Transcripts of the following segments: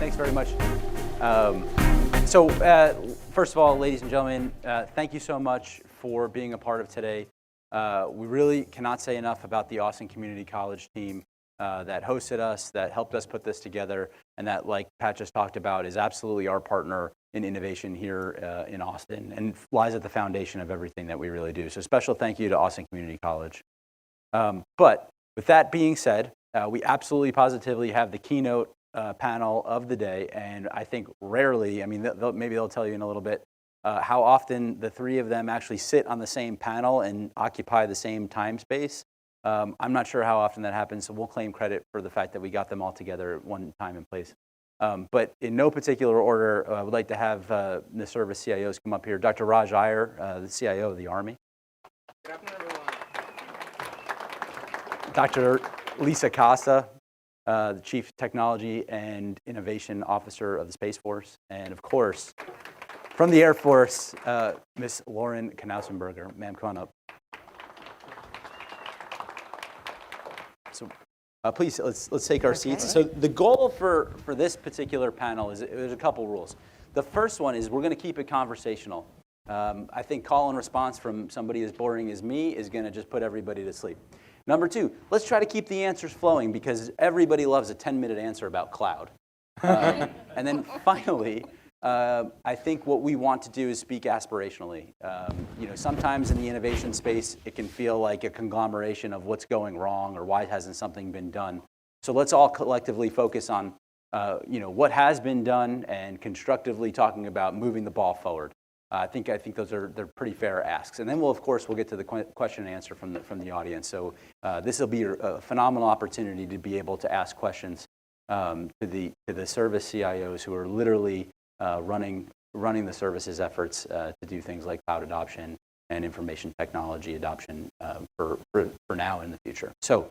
Thanks very much. First of all, ladies and gentlemen, thank you so much for being a part of today. We really cannot say enough about the Austin Community College team that hosted us, that helped us put this together, and that, like Pat just talked about, is absolutely our partner in innovation here in Austin and lies at the foundation of everything that we really do. So special thank you to Austin Community College. But with that being said, we absolutely positively have the keynote panel of the day, and I think rarely, maybe they'll tell you in a little bit, how often the three of them actually sit on the same panel and occupy the same time space. I'm not sure how often that happens, so we'll claim credit for the fact that we got them all together at one time and place. But in no particular order, I would like to have the Service CIOs come up here. Dr. Raj Iyer, the CIO of the Army. Good afternoon, everyone. Dr. Lisa Costa, the Chief Technology and Innovation Officer of the Space Force. And of course, from the Air Force, Miss Lauren Knausenberger. Ma'am, come on up. So please, let's take our seats. So the goal for this particular panel is there's a couple rules. The first one is we're going to keep it conversational. I think call and response from somebody as boring as me is going to just put everybody to sleep. Number two, let's try to keep the answers flowing because everybody loves a 10-minute answer about cloud. And then finally, I think what we want to do is speak aspirationally. Sometimes in the innovation space, it can feel like a conglomeration of what's going wrong or why hasn't something been done. So let's all collectively focus on what has been done and constructively talking about moving the ball forward. I think they're pretty fair asks, and then we'll get to the question and answer from the audience. So this will be a phenomenal opportunity to be able to ask questions to the service CIOs who are literally running the services efforts to do things like cloud adoption and information technology adoption for now and in the future. So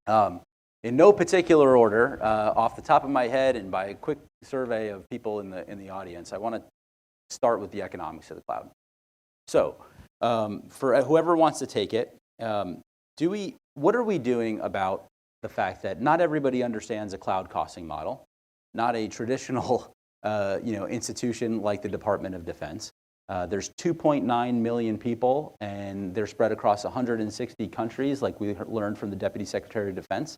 in no particular order, off the top of my head and by a quick survey of people in the audience, I want to start with the economics of the cloud. So for whoever wants to take it, what are we doing about the fact that not everybody understands a cloud costing model, not a traditional institution like the Department of Defense. There's 2.9 million people, and they're spread across 160 countries, like we learned from the Deputy Secretary of Defense.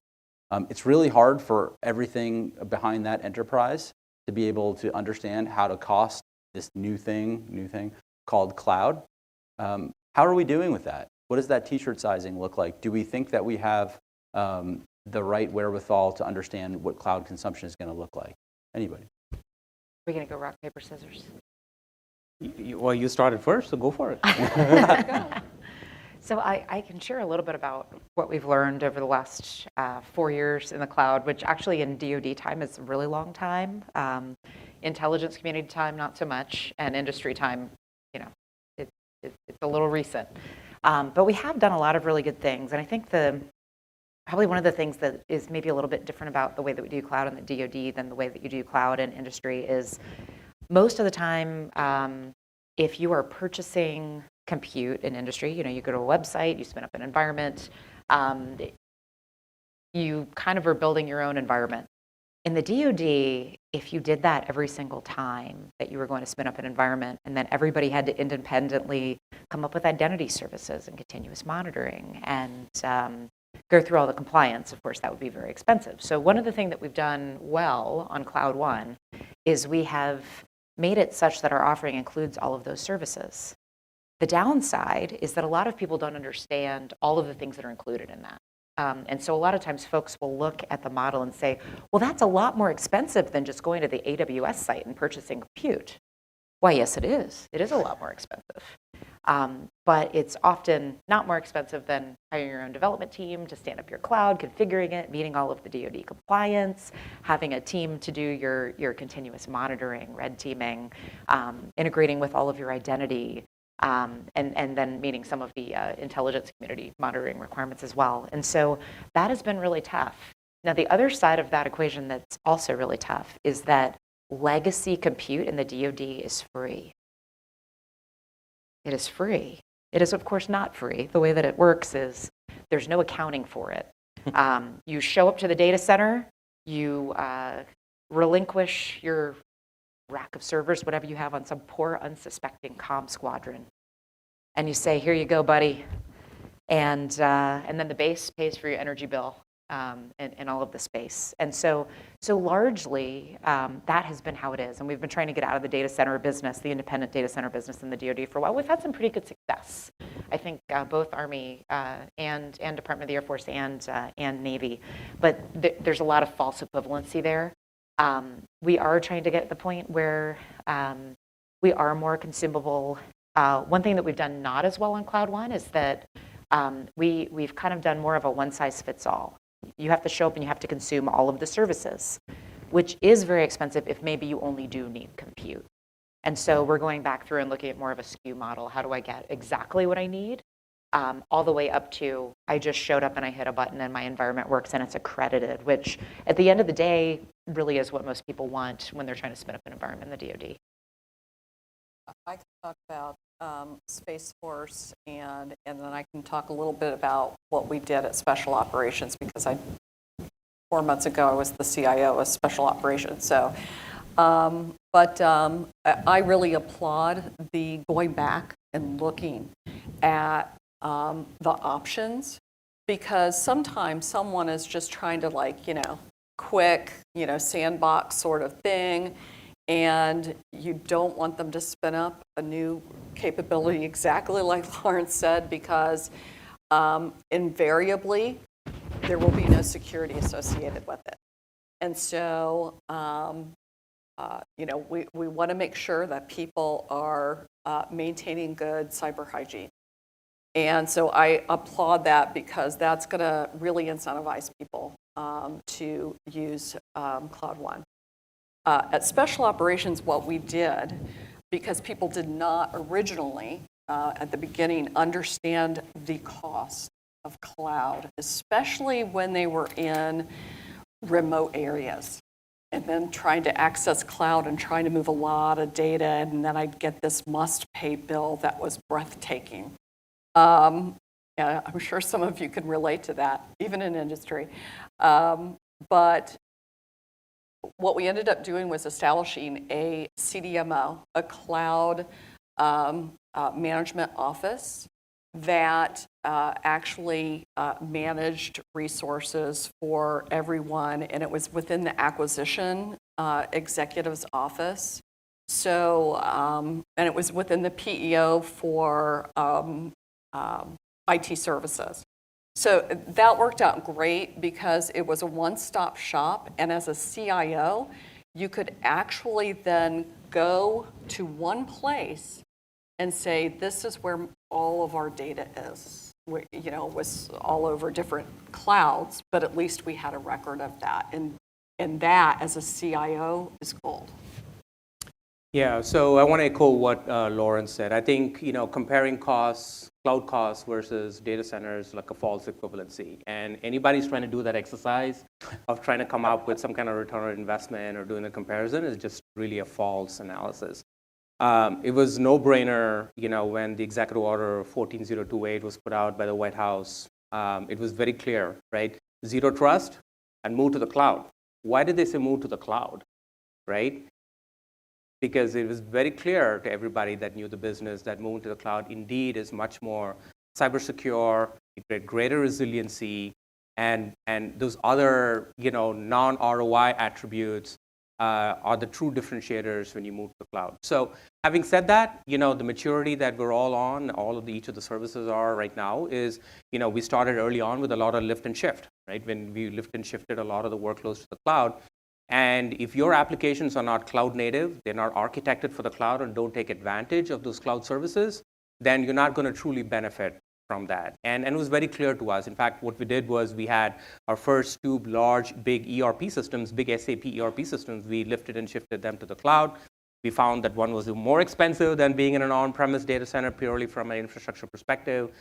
It's really hard for everything behind that enterprise to be able to understand how to cost this new thing called cloud. How are we doing with that? What does that t-shirt sizing look like? Do we think that we have the right wherewithal to understand what cloud consumption is going to look like? Anybody? We're going to go rock, paper, scissors. Well, you started first, so go for it. So I can share a little bit about what we've learned over the last 4 years in the cloud, which actually in DoD time is a really long time. Intelligence community time, not so much, and industry time, it's a little recent. But we have done a lot of really good things, and I think probably one of the things that is maybe a little bit different about the way that we do cloud in the DoD than the way that you do cloud in industry is most of the time, if you are purchasing compute in industry, you go to a website, you spin up an environment, you kind of are building your own environment. In the DoD, if you did that every single time that you were going to spin up an environment, and then everybody had to independently come up with identity services and continuous monitoring and go through all the compliance, of course, that would be very expensive. So one of the things that we've done well on Cloud One is we have made it such that our offering includes all of those services. The downside is that a lot of people don't understand all of the things that are included in that. And so a lot of times folks will look at the model and say, well, that's a lot more expensive than just going to the AWS site and purchasing compute. Why, yes, it is. It is a lot more expensive. But it's often not more expensive than hiring your own development team to stand up your cloud, configuring it, meeting all of the DoD compliance, having a team to do your continuous monitoring, red teaming, integrating with all of your identity, and then meeting some of the intelligence community monitoring requirements as well. And so that has been really tough. Now, the other side of that equation that's also really tough is that legacy compute in the DoD is free. It is free. It is, of course, not free. The way that it works is there's no accounting for it. You show up to the data center, you relinquish your rack of servers, whatever you have, on some poor, unsuspecting comm squadron. And you say, here you go, buddy. And then the base pays for your energy bill and all of the space. And so largely, that has been how it is. And we've been trying to get out of the data center business, the independent data center business in the DoD for a while. We've had some pretty good success. I think both Army and Department of the Air Force and Navy. But there's a lot of false equivalency there. We are trying to get to the point where we are more consumable. One thing that we've done not as well on Cloud One is that we've kind of done more of a one-size-fits-all. You have to show up and you have to consume all of the services, which is very expensive if maybe you only do need compute. And so we're going back through and looking at more of a SKU model. How do I get exactly what I need? All the way up to I just showed up and I hit a button and my environment works and it's accredited, which at the end of the day really is what most people want when they're trying to spin up an environment in the DoD. I can talk about Space Force, and then I can talk a little bit about what we did at Special Operations, because 4 months ago I was the CIO of Special Operations. So, I really applaud the going back and looking at the options, because sometimes someone is just trying to quick, sandbox sort of thing. And you don't want them to spin up a new capability exactly like Lauren said, because invariably there will be no security associated with it. And so, we want to make sure that people are maintaining good cyber hygiene. And so I applaud that, because that's going to really incentivize people to use Cloud One. At Special Operations, what we did, because people did not originally, at the beginning, understand the cost of cloud, especially when they were in remote areas, and then trying to access cloud and trying to move a lot of data, and then I'd get this must-pay bill that was breathtaking. I'm sure some of you can relate to that, even in industry. But what we ended up doing was establishing a CDMO, a cloud management office that actually managed resources for everyone, and it was within the acquisition executive's office. So, and it was within the PEO for IT services. So that worked out great, because it was a one-stop shop, and as a CIO, you could actually then go to one place and say, this is where all of our data is. It was all over different clouds, but at least we had a record of that, and that, as a CIO, is gold. Yeah, so I want to echo what Lauren said. I think, comparing costs, cloud costs versus data centers, like a false equivalency. And anybody's trying to do that exercise of trying to come up with some kind of return on investment or doing a comparison is just really a false analysis. It was no-brainer, when the executive order 14028 was put out by the White House. It was very clear, right? Zero trust and move to the cloud. Why did they say move to the cloud, right? Because it was very clear to everybody that knew the business that moving to the cloud indeed is much more cyber secure, it creates greater resiliency, and those other non-ROI attributes are the true differentiators when you move to the cloud. So having said that, the maturity that we're all on, each of the services are right now is, we started early on with a lot of lift and shift, right? When we lift and shifted a lot of the workloads to the cloud. And if your applications are not cloud native, they're not architected for the cloud and don't take advantage of those cloud services, then you're not going to truly benefit from that. And it was very clear to us. In fact, what we did was we had our first two large, big ERP systems, big SAP ERP systems. We lifted and shifted them to the cloud. We found that one was more expensive than being in an on-premise data center purely from an infrastructure perspective,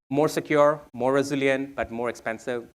more secure, more resilient, but more expensive.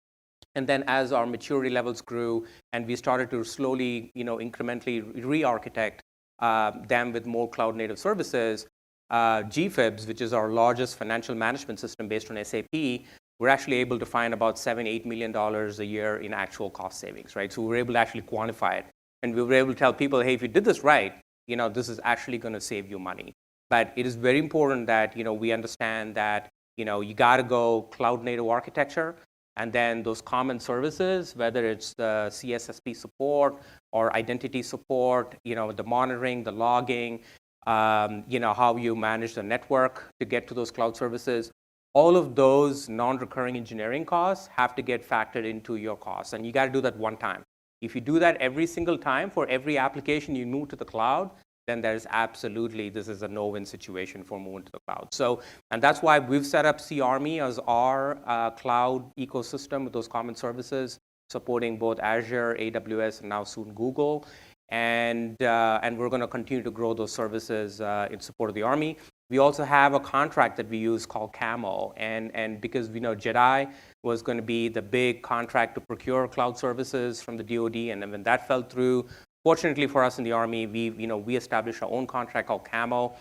And then as our maturity levels grew and we started to slowly, incrementally re-architect them with more cloud-native services, GFIBS, which is our largest financial management system based on SAP, we're actually able to find about $7-8 million a year in actual cost savings, right? So we're able to actually quantify it. And we were able to tell people, hey, if you did this right, this is actually going to save you money. But it is very important that, we understand that, you got to go cloud native architecture, and then those common services, whether it's the CSSP support or identity support, the monitoring, the logging, how you manage the network to get to those cloud services, all of those non-recurring engineering costs have to get factored into your costs. And you got to do that one time. If you do that every single time for every application you move to the cloud, then there's absolutely, this is a no-win situation for moving to the cloud. So, and that's why we've set up cArmy as our cloud ecosystem with those common services, supporting both Azure, AWS, and now soon Google. And we're going to continue to grow those services in support of the Army. We also have a contract that we use called CAMO. And because we know JEDI was going to be the big contract to procure cloud services from the DoD, and then when that fell through, fortunately for us in the Army, we established our own contract called CAMO.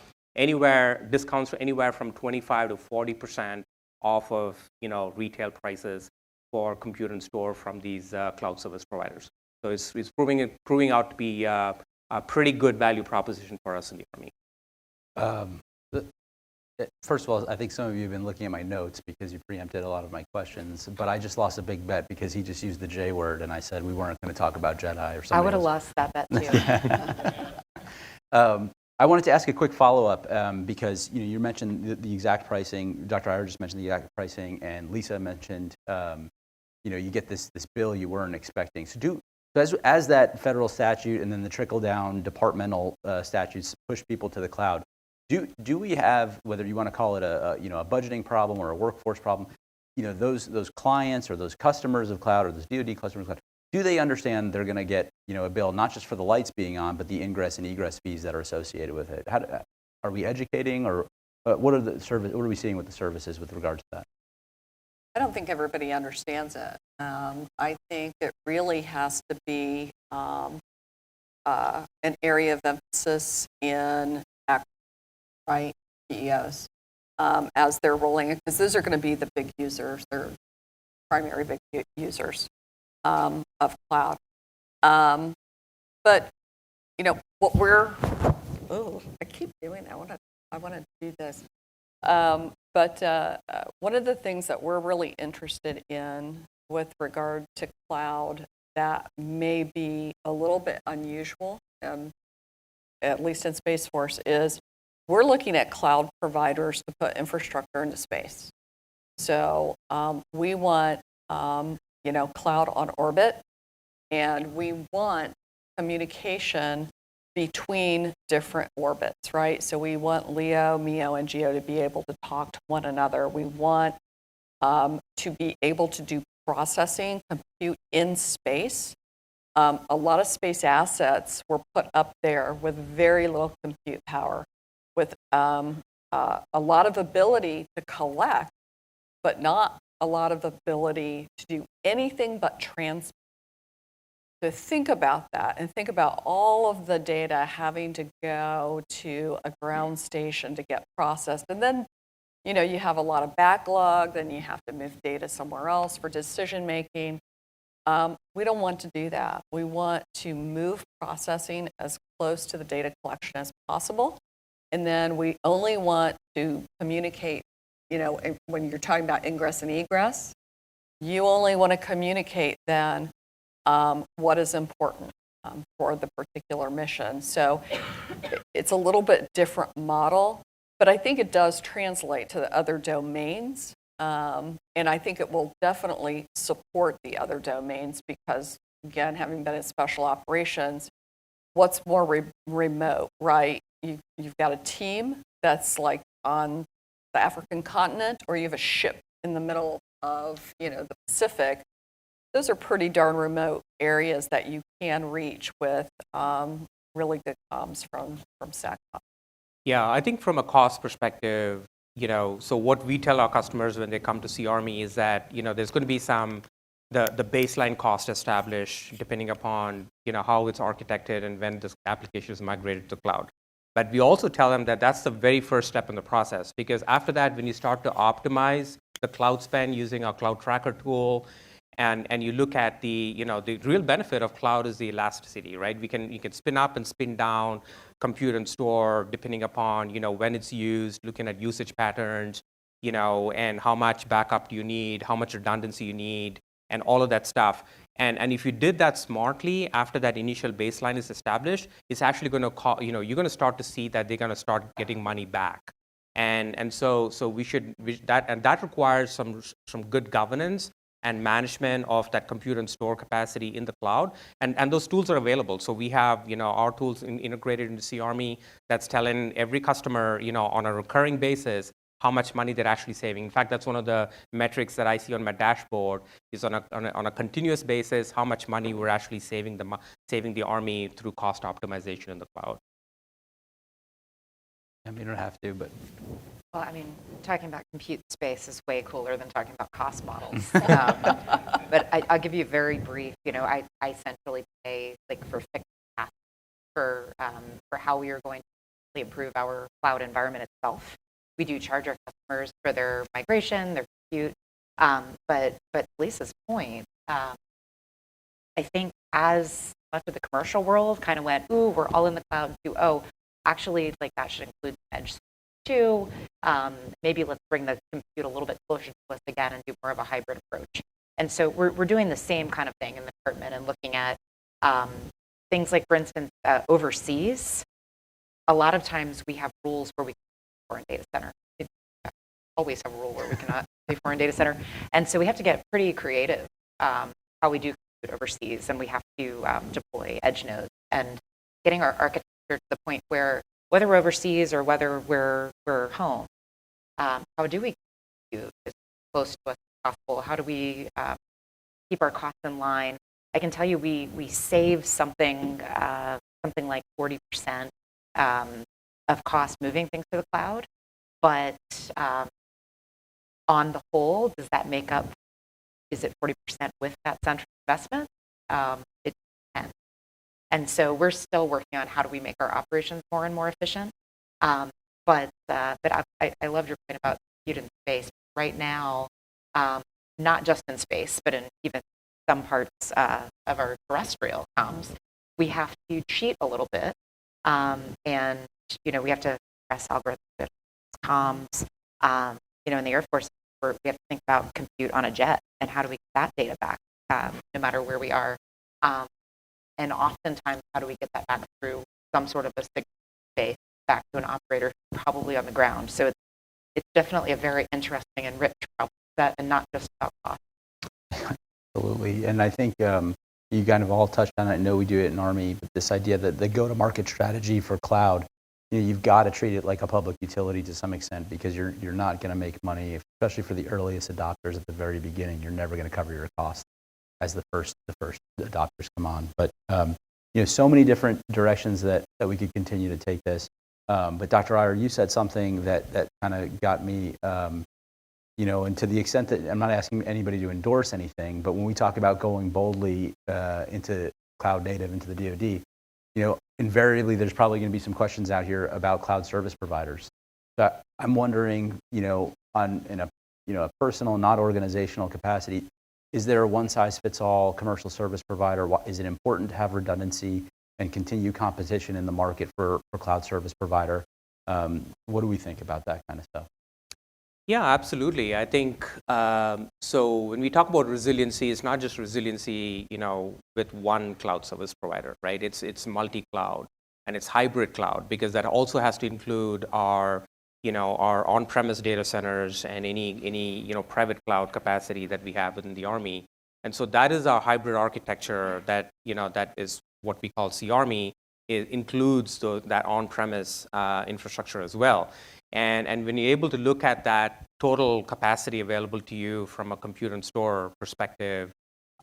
Discounts anywhere from 25 to 40% off of retail prices for compute and store from these cloud service providers. So it's proving out to be a pretty good value proposition for us in the Army. First of all, I think some of you have been looking at my notes because you preempted a lot of my questions, but I just lost a big bet because he just used the J word, and I said we weren't going to talk about JEDI or something. I would have lost that bet too. I wanted to ask a quick follow-up because you mentioned the exact pricing. Dr. Iyer just mentioned the exact pricing, and Lisa mentioned you get this bill you weren't expecting. So as that federal statute and then the trickle-down departmental statutes push people to the cloud, do we have, whether you want to call it a budgeting problem or a workforce problem, those clients or those customers of cloud or those DoD customers of cloud, do they understand they're going to get a bill not just for the lights being on, but the ingress and egress fees that are associated with it? Are we educating, or what are we seeing with the services with regards to that? I don't think everybody understands it. I think it really has to be an area of emphasis in right, CEOs, as they're rolling it, because those are going to be the big users, they're primary big users of cloud. But what I keep doing that. I want to do this. But one of the things that we're really interested in with regard to cloud that may be a little bit unusual, at least in Space Force, is we're looking at cloud providers to put infrastructure into space. So we want, cloud on orbit, and we want communication between different orbits, right? So we want LEO, MEO, and GEO to be able to talk to one another. We want to be able to do processing, compute in space. A lot of space assets were put up there with very low compute power, with a lot of ability to collect, but not a lot of ability to do anything but transmit. To think about that and think about all of the data having to go to a ground station to get processed. And then, you have a lot of backlog, then you have to move data somewhere else for decision making. We don't want to do that. We want to move processing as close to the data collection as possible. And then we only want to communicate, when you're talking about ingress and egress, you only want to communicate then what is important for the particular mission. So it's a little bit different model, but I think it does translate to the other domains. And I think it will definitely support the other domains because, again, having been in special operations, what's more remote, right? You've got a team that's like on the African continent, or you have a ship in the middle of, the Pacific. Those are pretty darn remote areas that you can reach with really good comms from SATCOM. Yeah, I think from a cost perspective, so what we tell our customers when they come to cArmy is that, there's going to be the baseline cost established depending upon, how it's architected and when this application is migrated to the cloud. But we also tell them that that's the very first step in the process, because after that, when you start to optimize the cloud spend using our cloud tracker tool And you look at the real benefit of cloud is the elasticity, right? You can spin up and spin down, compute and store depending upon, when it's used, looking at usage patterns, and how much backup do you need, how much redundancy you need, and all of that stuff. And if you did that smartly after that initial baseline is established, it's actually going to you're going to start to see that they're going to start getting money back. And so that requires some good governance and management of that compute and store capacity in the cloud. And those tools are available. So we have, our tools integrated into cArmy that's telling every customer, on a recurring basis, how much money they're actually saving. In fact, that's one of the metrics that I see on my dashboard is on a continuous basis, how much money we're actually saving the Army through cost optimization in the cloud. I mean, you don't have to, but. Well, I mean, talking about compute space is way cooler than talking about cost models. But I'll give you a very brief, I essentially pay for fixed costs for how we are going to improve our cloud environment itself. We do charge our customers for their migration, their compute, but Lisa's point, I think as much of the commercial world kind of went, ooh, we're all in the cloud too. Oh, actually, that should include edge too. Maybe let's bring the compute a little bit closer to us again and do more of a hybrid approach. And so we're doing the same kind of thing in the department and looking at things like, for instance, overseas. A lot of times we have rules where we foreign data center. We always have a rule where we cannot say foreign data center. And so we have to get pretty creative how we do compute overseas, and we have to deploy edge nodes and getting our architecture to the point where whether we're overseas or whether we're home, how do we compute as close to us as possible? How do we keep our costs in line? I can tell you we save something like 40% of cost moving things to the cloud, but on the whole, does that make up, is it 40% with that central investment? It depends. And so we're still working on how do we make our operations more and more efficient. But I love your point about compute in space. Right now, not just in space, but in even some parts of our terrestrial comms, we have to cheat a little bit. And we have to press algorithms, comms. In the Air Force, we have to think about compute on a jet and how do we get that data back, no matter where we are. And oftentimes, how do we get that back through some sort of a signal space back to an operator probably on the ground? So it's definitely a very interesting and rich problem set, and not just about cost. Absolutely, and I think you kind of all touched on it. I know we do it in Army, but this idea that the go-to-market strategy for cloud, you've got to treat it like a public utility to some extent, because you're not going to make money, especially for the earliest adopters at the very beginning. You're never going to cover your costs as the first adopters come on. But so many different directions that we could continue to take this. But Dr. Iyer, you said something that kind of got me, and to the extent that I'm not asking anybody to endorse anything, but when we talk about going boldly into cloud native, into the DoD, invariably there's probably going to be some questions out here about cloud service providers. So I'm wondering, in a personal, not organizational capacity, is there a one-size-fits-all commercial service provider? Is it important to have redundancy and continue competition in the market for cloud service provider? What do we think about that kind of stuff? Yeah, absolutely. I think, so when we talk about resiliency, it's not just resiliency, with one cloud service provider, right? It's multi-cloud and it's hybrid cloud, because that also has to include our on-premise data centers and any private cloud capacity that we have within the Army. And so that is our hybrid architecture that is what we call cArmy. It includes that on-premise infrastructure as well. And when you're able to look at that total capacity available to you from a compute and store perspective,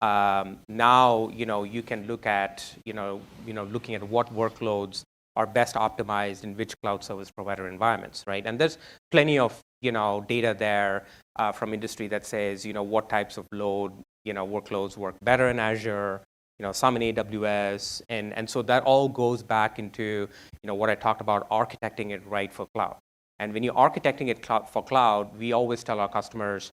now you can look at looking at what workloads are best optimized in which cloud service provider environments, right? And there's plenty of data there from industry that says what types of workloads work better in Azure, some in AWS, and so that all goes back into what I talked about, architecting it right for cloud. And when you're architecting it for cloud, we always tell our customers,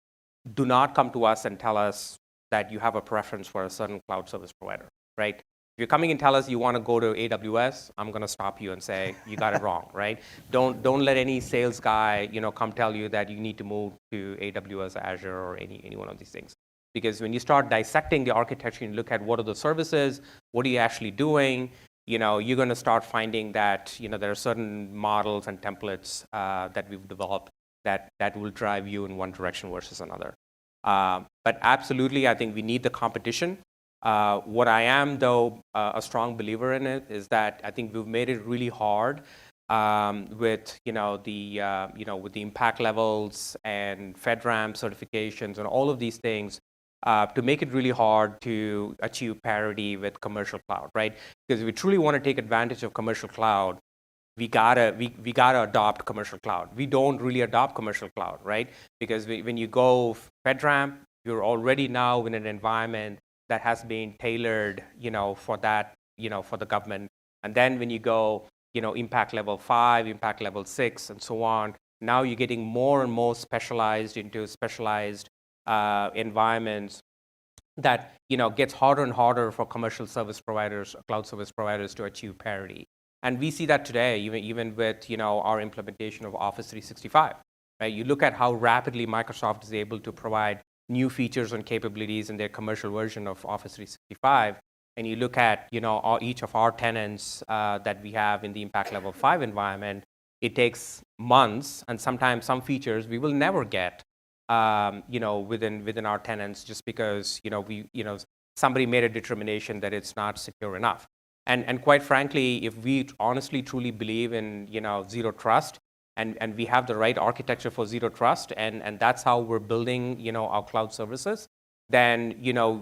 do not come to us and tell us that you have a preference for a certain cloud service provider, right? If you're coming and tell us you want to go to AWS, I'm going to stop you and say you got it wrong, right? Don't let any sales guy, come tell you that you need to move to AWS, Azure, or any one of these things. Because when you start dissecting the architecture and look at what are the services, what are you actually doing, you're going to start finding that there are certain models and templates that we've developed that will drive you in one direction versus another. But absolutely, I think we need the competition. What I am, though, a strong believer in it is that I think we've made it really hard with the impact levels and FedRAMP certifications and all of these things to make it really hard to achieve parity with commercial cloud, right? Because if we truly want to take advantage of commercial cloud, we gotta adopt commercial cloud. We don't really adopt commercial cloud, right? Because when you go FedRAMP, you're already now in an environment that has been tailored, for that, for the government. And then when you go, impact level 5, impact level 6, and so on, now you're getting more and more specialized into specialized environments that, gets harder and harder for commercial service providers, cloud service providers to achieve parity. And we see that today, even with, our implementation of Office 365, right? You look at how rapidly Microsoft is able to provide new features and capabilities in their commercial version of Office 365, and you look at, each of our tenants that we have in the impact level 5 environment, it takes months, and sometimes some features we will never get, within our tenants just because, somebody made a determination that it's not secure enough. And quite frankly, if we honestly truly believe in, zero trust, and we have the right architecture for zero trust, and that's how we're building, our cloud services, then,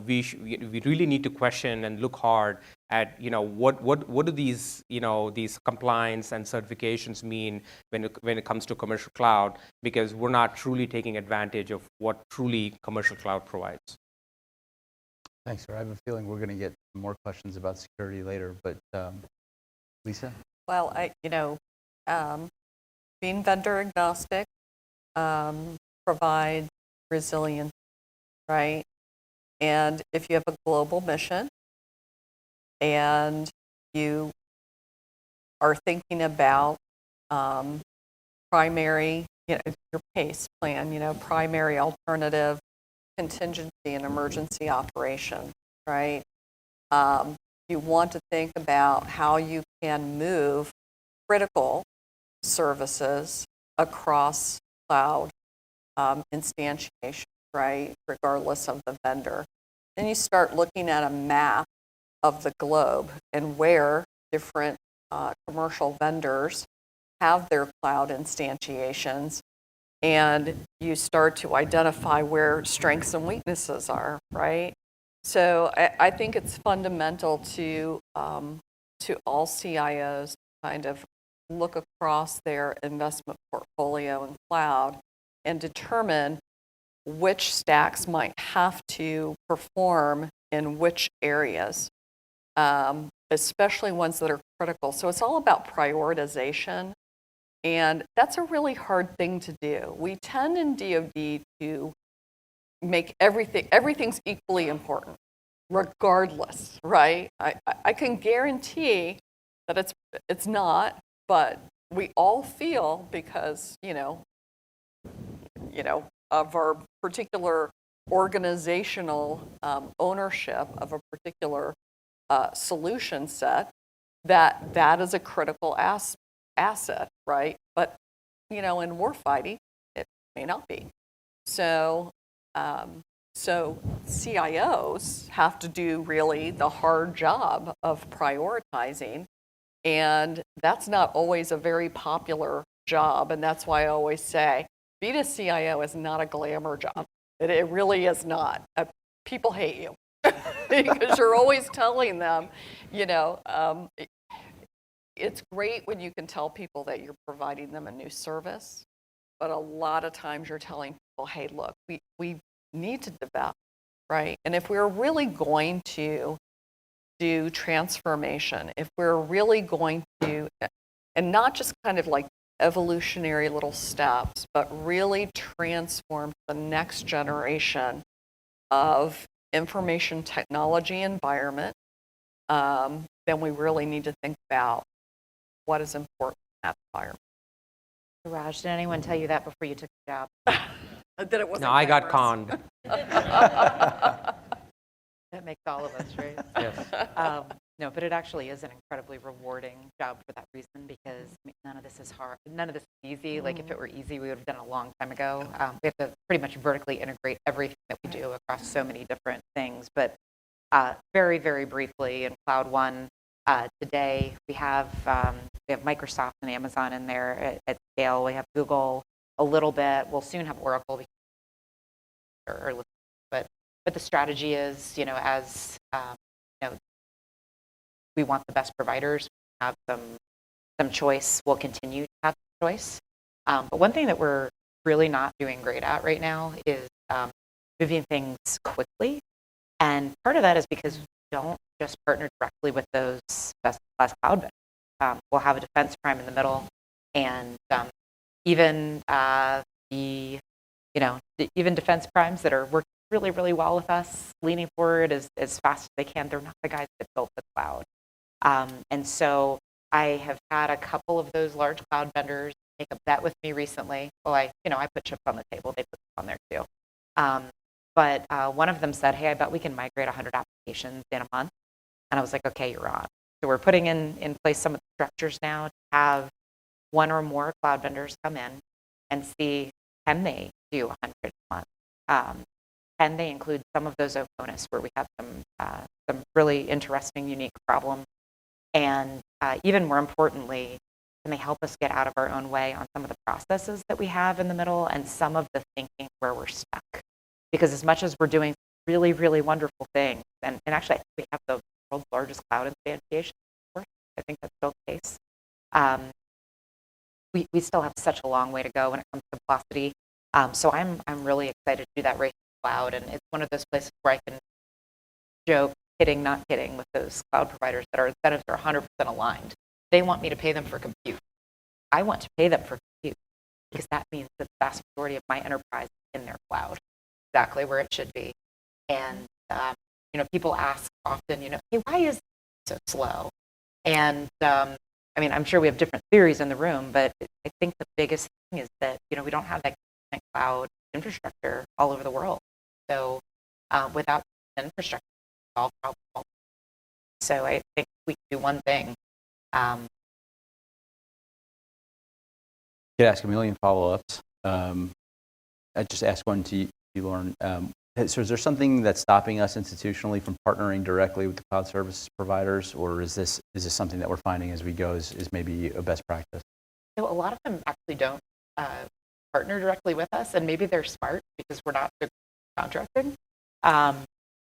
we really need to question and look hard at, what do these, these compliance and certifications mean when it comes to commercial cloud, because we're not truly taking advantage of what truly commercial cloud provides. Thanks, sir. I have a feeling we're going to get more questions about security later, but Lisa? Well, being vendor agnostic provides resilience, right? And if you have a global mission and you are thinking about primary, your PACE plan, primary, alternative, contingency, and emergency operations, right? You want to think about how you can move critical services across cloud instantiation, right, regardless of the vendor. Then you start looking at a map of the globe and where different commercial vendors have their cloud instantiations, and you start to identify where strengths and weaknesses are, right? So I think it's fundamental to all CIOs to kind of look across their investment portfolio in cloud and determine which stacks might have to perform in which areas, especially ones that are critical. So it's all about prioritization, and that's a really hard thing to do. We tend in DoD to make everything's equally important, regardless, right? I can guarantee that it's not, but we all feel because, of our particular organizational ownership of a particular solution set, that is a critical asset, right? But, in warfighting, it may not be. So CIOs have to do really the hard job of prioritizing, and that's not always a very popular job, and that's why I always say, being a CIO is not a glamour job. It really is not. People hate you because you're always telling them, it's great when you can tell people that you're providing them a new service, but a lot of times you're telling people, hey, look, we need to develop, right? And if we're really going to do transformation, if we're really going to, and not just kind of like evolutionary little steps, but really transform the next generation of information technology environment, then we really need to think about what is important in that environment. Raj, did anyone tell you that before you took the job? That it wasn't No, I got glamorous. conned. That makes all of us, right? Yes. No, but it actually is an incredibly rewarding job for that reason, because none of this is hard. None of this is easy. Like, if it were easy, we would have done it a long time ago. We have to pretty much vertically integrate everything that we do across so many different things. But very, very briefly, in Cloud One, today we have Microsoft and Amazon in there at scale. We have Google a little bit. We'll soon have Oracle. But the strategy is, as we want the best providers, we have some choice. We'll continue to have choice. But one thing that we're really not doing great at right now is moving things quickly. And part of that is because we don't just partner directly with those best-in-class cloud vendors. We'll have a defense prime in the middle, and even even defense primes that are working really, really well with us, leaning forward as fast as they can, they're not the guys that built the cloud. And so I have had a couple of those large cloud vendors make a bet with me recently. Well, I put chips on the table, they put them on there too. But one of them said, hey, I bet we can migrate 100 applications in a month. And I was like, okay, you're on. So we're putting in place some of the structures now to have one or more cloud vendors come in and see, can they do 100 a month? Can they include some of those opponents where we have some really interesting, unique problems? And even more importantly, can they help us get out of our own way on some of the processes that we have in the middle and some of the thinking where we're stuck? Because as much as we're doing really, really wonderful things, and actually I think we have the world's largest cloud instantiation, I think that's still the case, we still have such a long way to go when it comes to velocity. So I'm really excited to do that race to the cloud, and it's one of those places where I can joke, kidding, not kidding, with those cloud providers that our incentives are 100% aligned. They want me to pay them for compute. I want to pay them for compute because that means that the vast majority of my enterprise is in their cloud, exactly where it should be. And people ask often, hey, why is it so slow? And I'm sure we have different theories in the room, but I think the biggest thing is that we don't have that cloud infrastructure all over the world. So without infrastructure, all problems. So I think we can do one thing. I could ask a million follow-ups. I'd just ask one to you, Lauren. So is there something that's stopping us institutionally from partnering directly with the cloud service providers, or is this something that we're finding as we go is maybe a best practice? So a lot of them actually don't partner directly with us, and maybe they're smart because we're not contracting.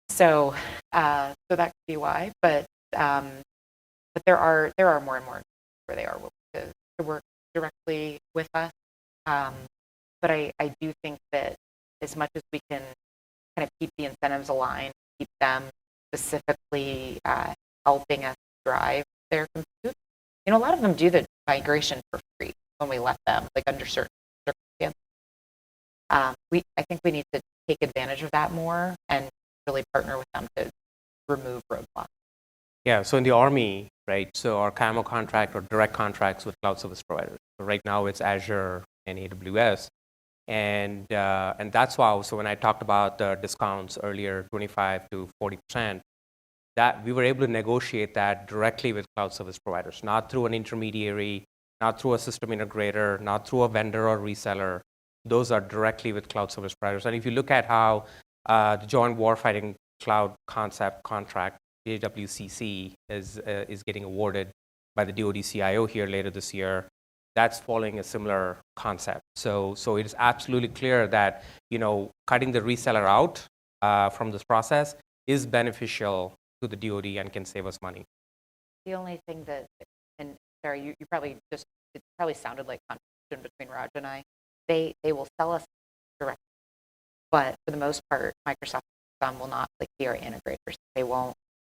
So that could be why. But there are more and more where they are willing to work directly with us. But I do think that as much as we can kind of keep the incentives aligned, keep them specifically helping us drive their compute. A lot of them do the migration for free when we let them, like under certain circumstances. I think we need to take advantage of that more and really partner with them to remove roadblocks. Yeah, so in the Army, right, so our CAMO contract or direct contracts with cloud service providers. So right now it's Azure and AWS. And that's why, so when I talked about the discounts earlier, 25 to 40%, that we were able to negotiate that directly with cloud service providers, not through an intermediary, not through a system integrator, not through a vendor or reseller. Those are directly with cloud service providers. And if you look at how the Joint Warfighting Cloud Concept Contract, JWCC, is getting awarded by the DoD CIO here later this year, that's following a similar concept. So it is absolutely clear that cutting the reseller out from this process is beneficial to the DoD and can save us money. The only thing that, and Sarah, you probably it probably sounded like competition between Raj and I. They will sell us directly, but for the most part, Microsoft will not be our integrators. They won't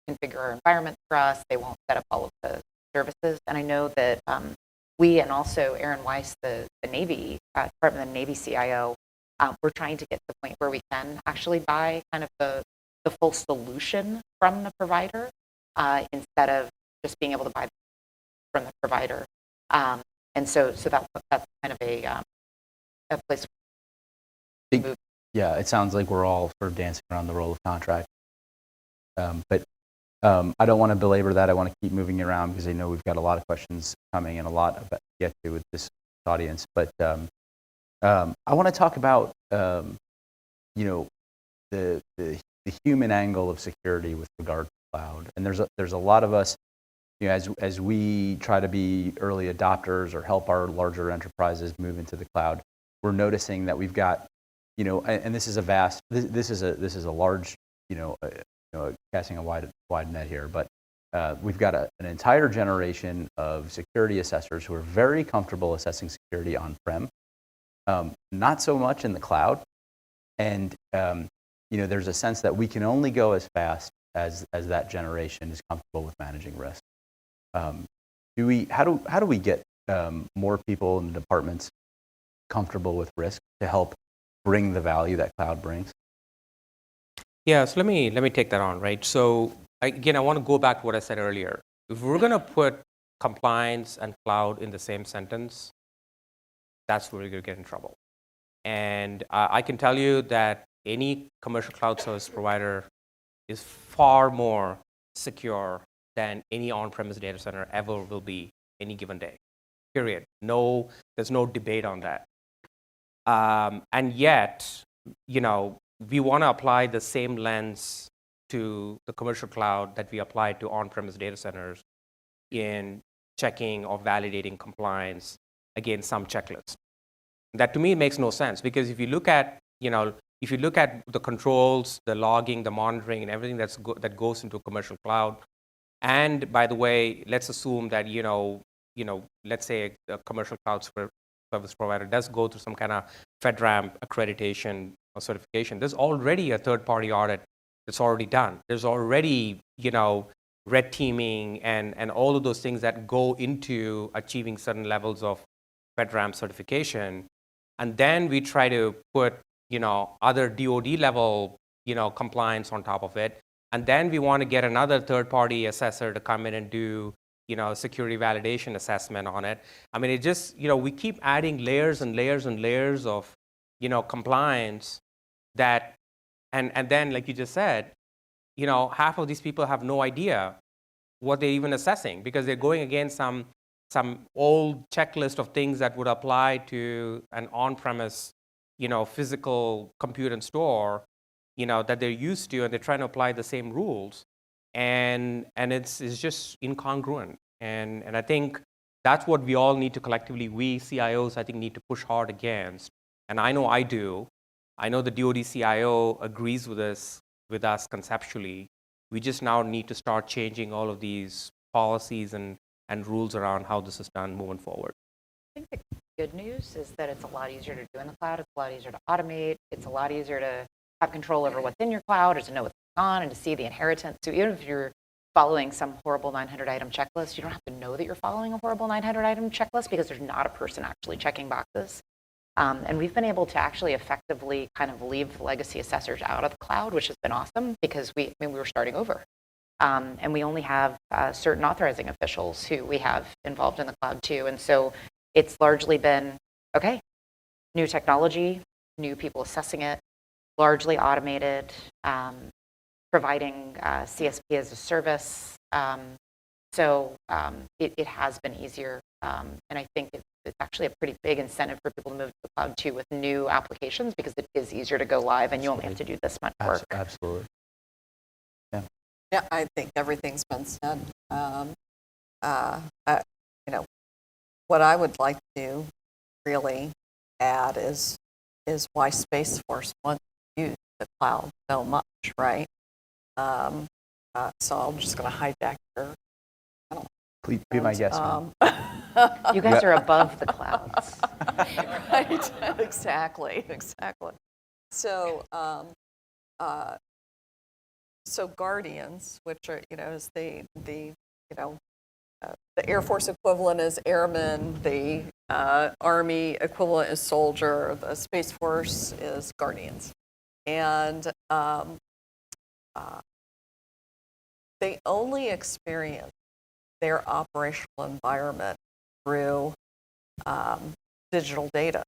configure our environment for us. They won't set up all of the services. And I know that we and also Aaron Weiss, the Navy, Department of the Navy CIO, we're trying to get to the point where we can actually buy kind of the the full solution from the provider instead of just being able to buy from the provider. And so that's kind of a place to move. Yeah, it sounds like we're all sort of dancing around the role of contract. But I don't want to belabor that. I want to keep moving around because I know we've got a lot of questions coming and a lot to get to with this audience. But I want to talk about, you know, the human angle of security with regard to cloud. And there's a lot of us, you know, as we try to be early adopters or help our larger enterprises move into the cloud, we're noticing that we've got, you know, and this is a vast, this is a large, you know, casting a wide net here, but we've got an entire generation of security assessors who are very comfortable assessing security on-prem, not so much in the cloud, and you know, there's a sense that we can only go as fast as that generation is comfortable with managing risk. How do we get more people in the departments comfortable with risk to help bring the value that cloud brings? Yeah, so let me take that on, right? So again, I want to go back to what I said earlier. If we're going to put compliance and cloud in the same sentence, that's where we're going to get in trouble. And I can tell you that any commercial cloud service provider is far more secure than any on-premise data center ever will be any given day, period. No, there's no debate on that. And yet, you know, we want to apply the same lens to the commercial cloud that we apply to on-premise data centers in checking or validating compliance against some checklist. That to me makes no sense, because if you look at, you know, if you look at the controls, the logging, the monitoring, and everything that goes into a commercial cloud, and by the way, let's assume that, you know, let's say a commercial cloud service provider does go through some kind of FedRAMP accreditation or certification. There's already a third-party audit that's already done. There's already, you know, red teaming and all of those things that go into achieving certain levels of FedRAMP certification. And then we try to put, you know, other DoD level, you know, compliance on top of it. And then we want to get another third-party assessor to come in and do, you know, security validation assessment on it. I mean, it just, you know, we keep adding layers and layers and layers of, you know, compliance that, and then, like you just said, you know, half of these people have no idea what they're even assessing, because they're going against some old checklist of things that would apply to an on-premise, you know, physical compute and store, you know, that they're used to, and they're trying to apply the same rules, and it's just incongruent. And I think that's what we all need to collectively, we CIOs, I think, need to push hard against. And I know I do. I know the DoD CIO agrees with us conceptually. We just now need to start changing all of these policies and rules around how this is done moving forward. I think the good news is that it's a lot easier to do in the cloud. It's a lot easier to automate. It's a lot easier to have control over what's in your cloud, or to know what's going on, and to see the inheritance. So even if you're following some horrible 900-item checklist, you don't have to know that you're following a horrible 900-item checklist, because there's not a person actually checking boxes. And we've been able to actually effectively kind of leave legacy assessors out of the cloud, which has been awesome, because we were starting over. And we only have certain authorizing officials who we have involved in the cloud too. And so it's largely been, okay, new technology, new people assessing it, largely automated, providing CSP as a service. So it has been easier. And I think it's actually a pretty big incentive for people to move to the cloud too, with new applications, because it is easier to go live and you only have to do this much work. Absolutely. Yeah, I think everything's been said. You know, what I would like to really add is why Space Force wants to use the cloud so much, right? So I'm just going to hijack your. Please be my guest. You guys are above the clouds. Right, exactly. So, so Guardians, which are, you know, is the Air Force equivalent is airmen, the Army equivalent is soldier, the Space Force is Guardians, and they only experience their operational environment through digital data,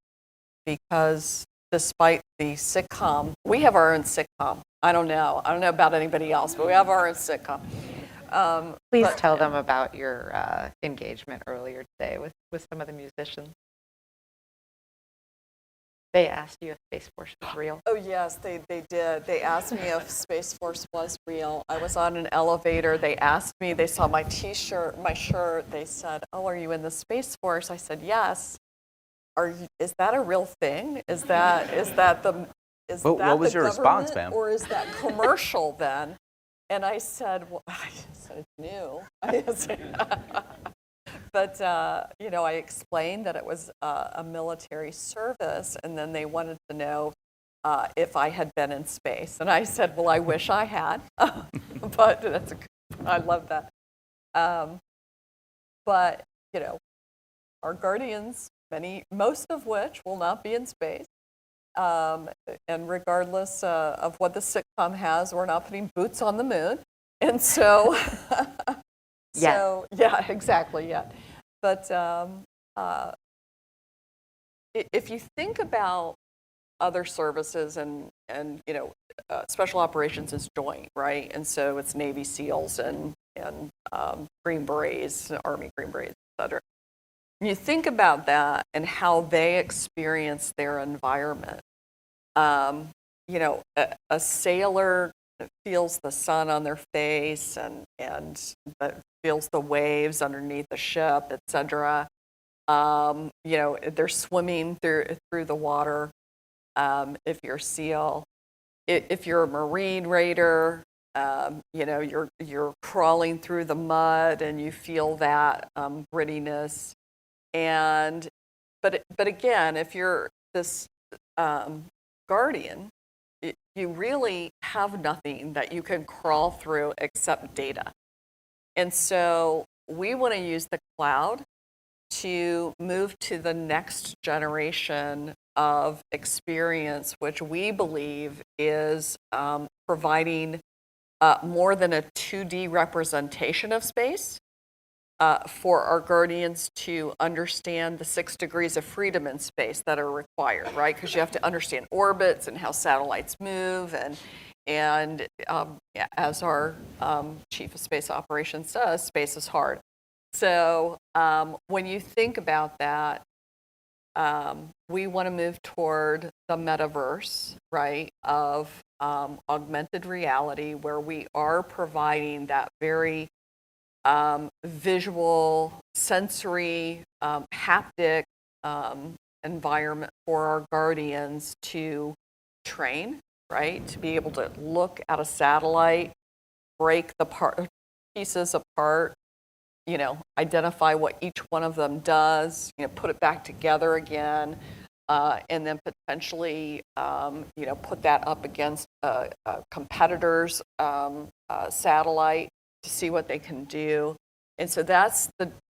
because despite the SITCOM, we have our own SITCOM. I don't know about anybody else, but we have our own SITCOM. Please tell them about your engagement earlier today with some of the musicians. They asked you if Space Force was real. Oh, yes, they did. They asked me if Space Force was real. I was on an elevator. They asked me, they saw my T-shirt, my shirt. They said, "Oh, are you in the Space Force?" I said, "Yes." Is that a real thing? Is that What was your response, ma'am? Or is that commercial then? And I said, well, it's new. But, I explained that it was a military service, and then they wanted to know if I had been in space. And I said, well, I wish I had, but I love that. But, our guardians, most of which will not be in space, and regardless of what the SITCOM has, we're not putting boots on the moon. And so, yeah, exactly, yeah. But if you think about other services and special operations is joint, right? And so it's Navy SEALs and Green Berets, Army Green Berets, et cetera. When you think about that and how they experience their environment, a sailor feels the sun on their face and feels the waves underneath the ship, et cetera. They're swimming through the water. If you're a SEAL, if you're a Marine Raider, you're crawling through the mud and you feel that grittiness. But again, if you're this guardian, you really have nothing that you can crawl through except data. And so we want to use the cloud to move to the next generation of experience, which we believe is providing more than a 2D representation of space for our guardians to understand the 6 degrees of freedom in space that are required, right? Because you have to understand orbits and how satellites move, and as our Chief of Space Operations says, space is hard. So when you think about that, we want to move toward the metaverse, right, of augmented reality, where we are providing that very visual, sensory, haptic environment for our guardians to train, right? To be able to look at a satellite, break the pieces apart, identify what each one of them does, put it back together again, and then potentially, put that up against a competitor's satellite to see what they can do. And so that's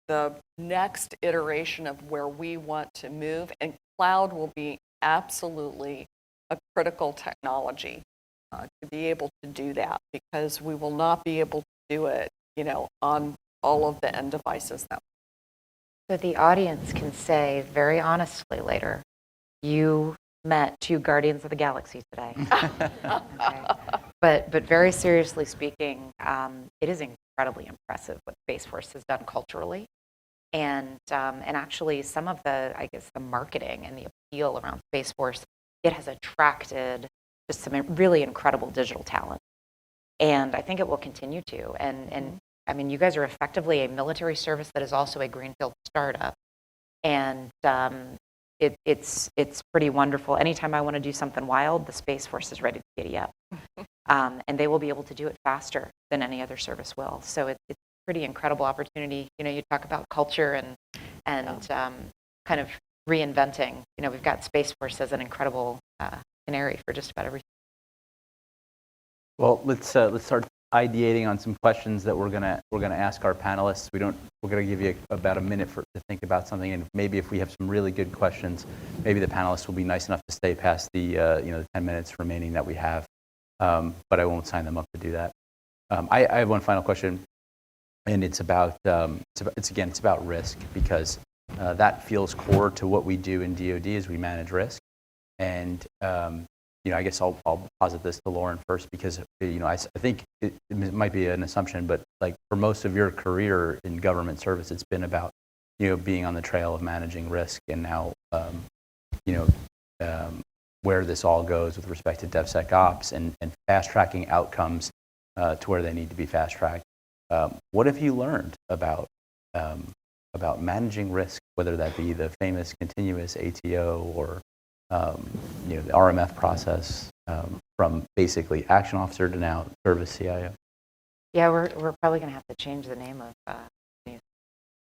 the next iteration of where we want to move, and cloud will be absolutely a critical technology to be able to do that, because we will not be able to do it, on all of the end devices that. So the audience can say very honestly later, you met 2 Guardians of the Galaxy today. Okay. But very seriously speaking, it is incredibly impressive what Space Force has done culturally, and actually some of the marketing and the appeal around Space Force, it has attracted just some really incredible digital talent, and I think it will continue to. And I mean, you guys are effectively a military service that is also a greenfield startup, and it's pretty wonderful. Anytime I want to do something wild, the Space Force is ready to giddy up. And they will be able to do it faster than any other service will. So it's a pretty incredible opportunity. You talk about culture and kind of reinventing. We've got Space Force as an incredible canary for just about everything. Well, let's start ideating on some questions that we're gonna ask our panelists. We're gonna give you about a minute to think about something, and maybe if we have some really good questions, maybe the panelists will be nice enough to stay past the 10 minutes remaining that we have. but I won't sign them up to do that. I have one final question, and it's about it's about risk, because that feels core to what we do in DoD is we manage risk. And I guess I'll posit this to Lauren first, because I think it might be an assumption, but like for most of your career in government service, it's been about being on the trail of managing risk, and now where this all goes with respect to DevSecOps and fast tracking outcomes to where they need to be fast tracked. What have you learned about managing risk, whether that be the famous continuous ATO or the RMF process, from basically action officer to now service CIO? Yeah, we're probably going to have to change the name of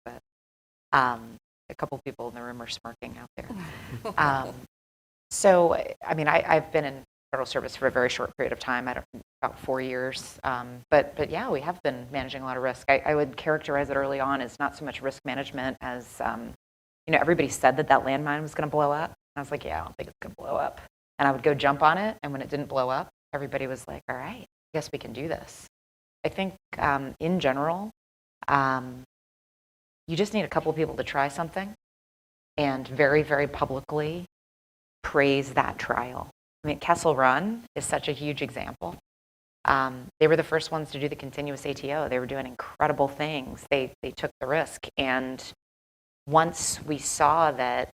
but a couple people in the room are smirking out there. So, I mean, I've been in federal service for a very short period of time, about 4 years. But yeah, we have been managing a lot of risk. I would characterize it early on as not so much risk management as, everybody said that landmine was going to blow up. I was like, yeah, I don't think it's going to blow up. And I would go jump on it. And when it didn't blow up, everybody was like, all right, I guess we can do this. I think in general, you just need a couple of people to try something and very, very publicly praise that trial. I mean, Kessel Run is such a huge example. They were the first ones to do the continuous ATO. They were doing incredible things. They took the risk. And once we saw that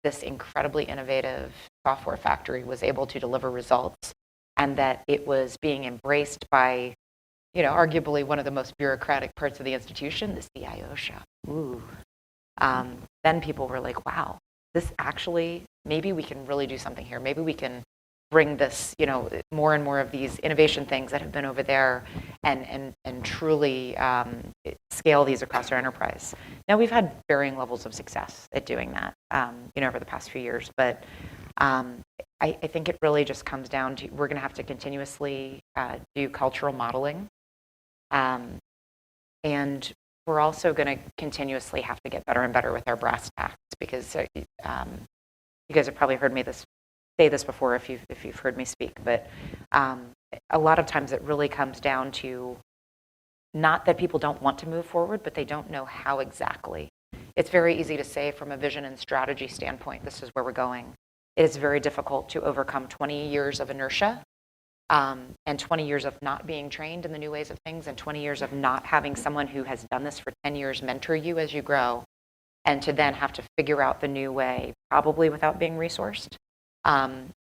this incredibly innovative software factory was able to deliver results, and that it was being embraced by, arguably one of the most bureaucratic parts of the institution, the CIO shop. Ooh. Then people were like, wow, this actually, maybe we can really do something here. Maybe we can bring this, more and more of these innovation things that have been over there and truly scale these across our enterprise. Now, we've had varying levels of success at doing that, over the past few years. But I think it really just comes down to, we're going to have to continuously do cultural modeling. And we're also going to continuously have to get better and better with our brass tacks, because you guys have probably heard me say this before if you've heard me speak, but a lot of times it really comes down to not that people don't want to move forward, but they don't know how exactly. It's very easy to say from a vision and strategy standpoint, this is where we're going. It is very difficult to overcome 20 years of inertia and 20 years of not being trained in the new ways of things, and 20 years of not having someone who has done this for 10 years mentor you as you grow, and to then have to figure out the new way, probably without being resourced,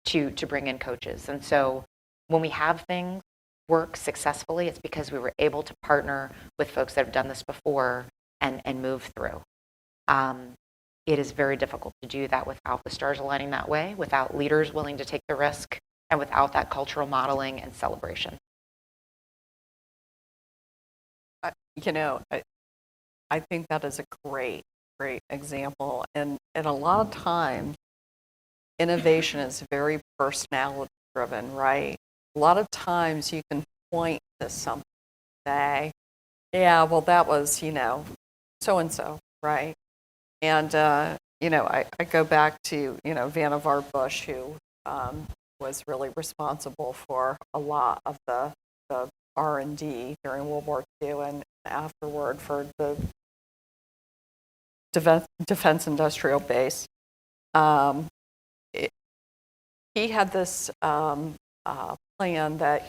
to bring in coaches. And so when we have things work successfully, it's because we were able to partner with folks that have done this before and move through. It is very difficult to do that without the stars aligning that way, without leaders willing to take the risk, and without that cultural modeling and celebration. I think that is a great example. And a lot of times, innovation is very personality driven, right? A lot of times you can point to something, say, yeah, well, that was, so-and-so, right? And, I go back to, Vannevar Bush, who was really responsible for a lot of the R&D during World War II and afterward for the defense industrial base. He had this plan that,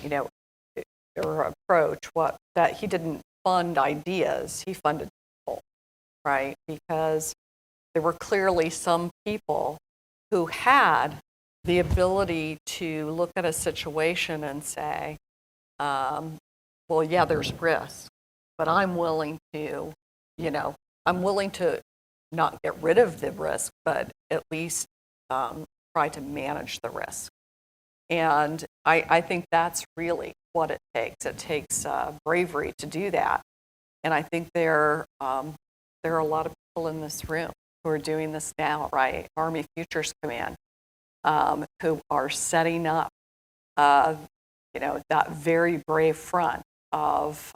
or approach, that he didn't fund ideas, he funded people, right? Because there were clearly some people who had the ability to look at a situation and say, well, yeah, there's risk, but I'm willing to not get rid of the risk, but at least try to manage the risk. And I think that's really what it takes. It takes bravery to do that. And I think there are a lot of people in this room who are doing this now, right? Army Futures Command, who are setting up, that very brave front of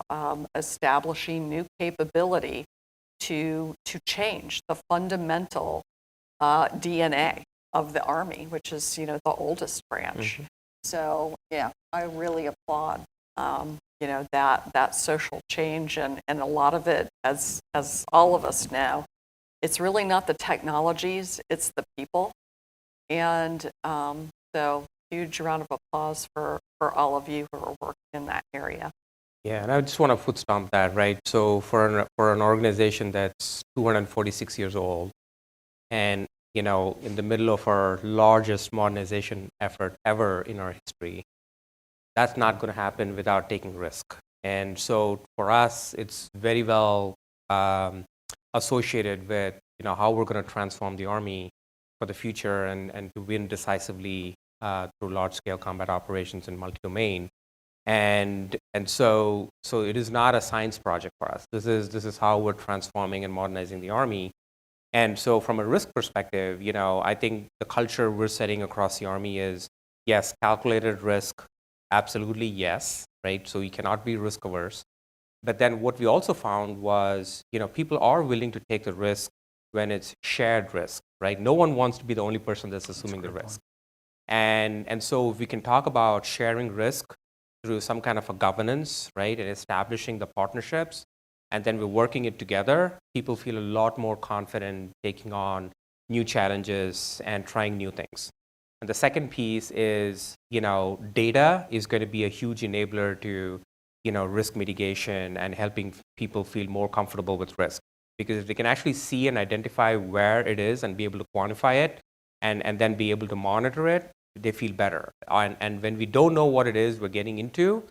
establishing new capability to change the fundamental DNA of the Army, which is, the oldest branch. So yeah, I really applaud that social change, and a lot of it, as all of us know, it's really not the technologies, it's the people. And so huge round of applause for all of you who are working in that area. Yeah, and I just want to foot stomp that, right? So for an organization that's 246 years old, and in the middle of our largest modernization effort ever in our history, that's not going to happen without taking risk. And so for us, it's very well associated with how we're going to transform the Army for the future and to win decisively through large-scale combat operations in multi-domain. And so it is not a science project for us. This is how we're transforming and modernizing the Army. And so from a risk perspective, I think the culture we're setting across the Army is, yes, calculated risk, absolutely yes, right? So you cannot be risk averse. But then what we also found was, people are willing to take the risk when it's shared risk, right? No one wants to be the only person that's assuming the risk. And so if we can talk about sharing risk through some kind of a governance, right, and establishing the partnerships, and then we're working it together, people feel a lot more confident taking on new challenges and trying new things. And the second piece is, data is going to be a huge enabler to, risk mitigation and helping people feel more comfortable with risk. Because if they can actually see and identify where it is and be able to quantify it and then be able to monitor it, they feel better. And when we don't know what it is we're getting into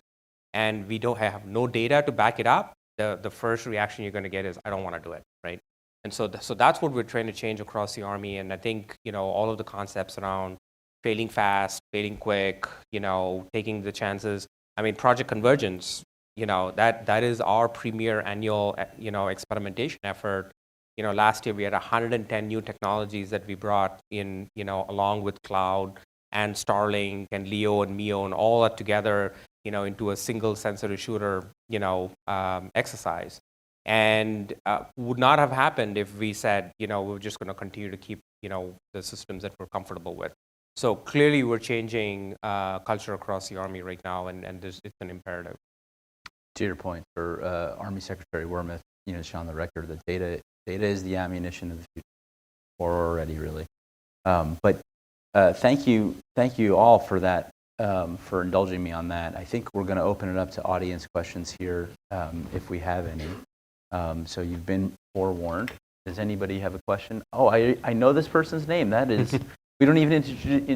and we don't have no data to back it up, the first reaction you're going to get is, I don't want to do it, right? And so that's what we're trying to change across the Army. And I think, all of the concepts around failing fast, failing quick, taking the chances. I mean, Project Convergence, that is our premier annual, experimentation effort. Last year we had 110 new technologies that we brought in, along with cloud and Starlink and Leo and MEO and all that together, into a single sensor to shooter, exercise. And would not have happened if we said, we're just going to continue to keep, the systems that we're comfortable with. So clearly we're changing culture across the Army right now, and it's an imperative. To your point, for Army Secretary Wormuth, it's on the record that data is the ammunition of the future, or already really. But thank you all for that, for indulging me on that. I think we're going to open it up to audience questions here, if we have any. So you've been forewarned. Does anybody have a question? Oh, I know this person's name. That is, we don't even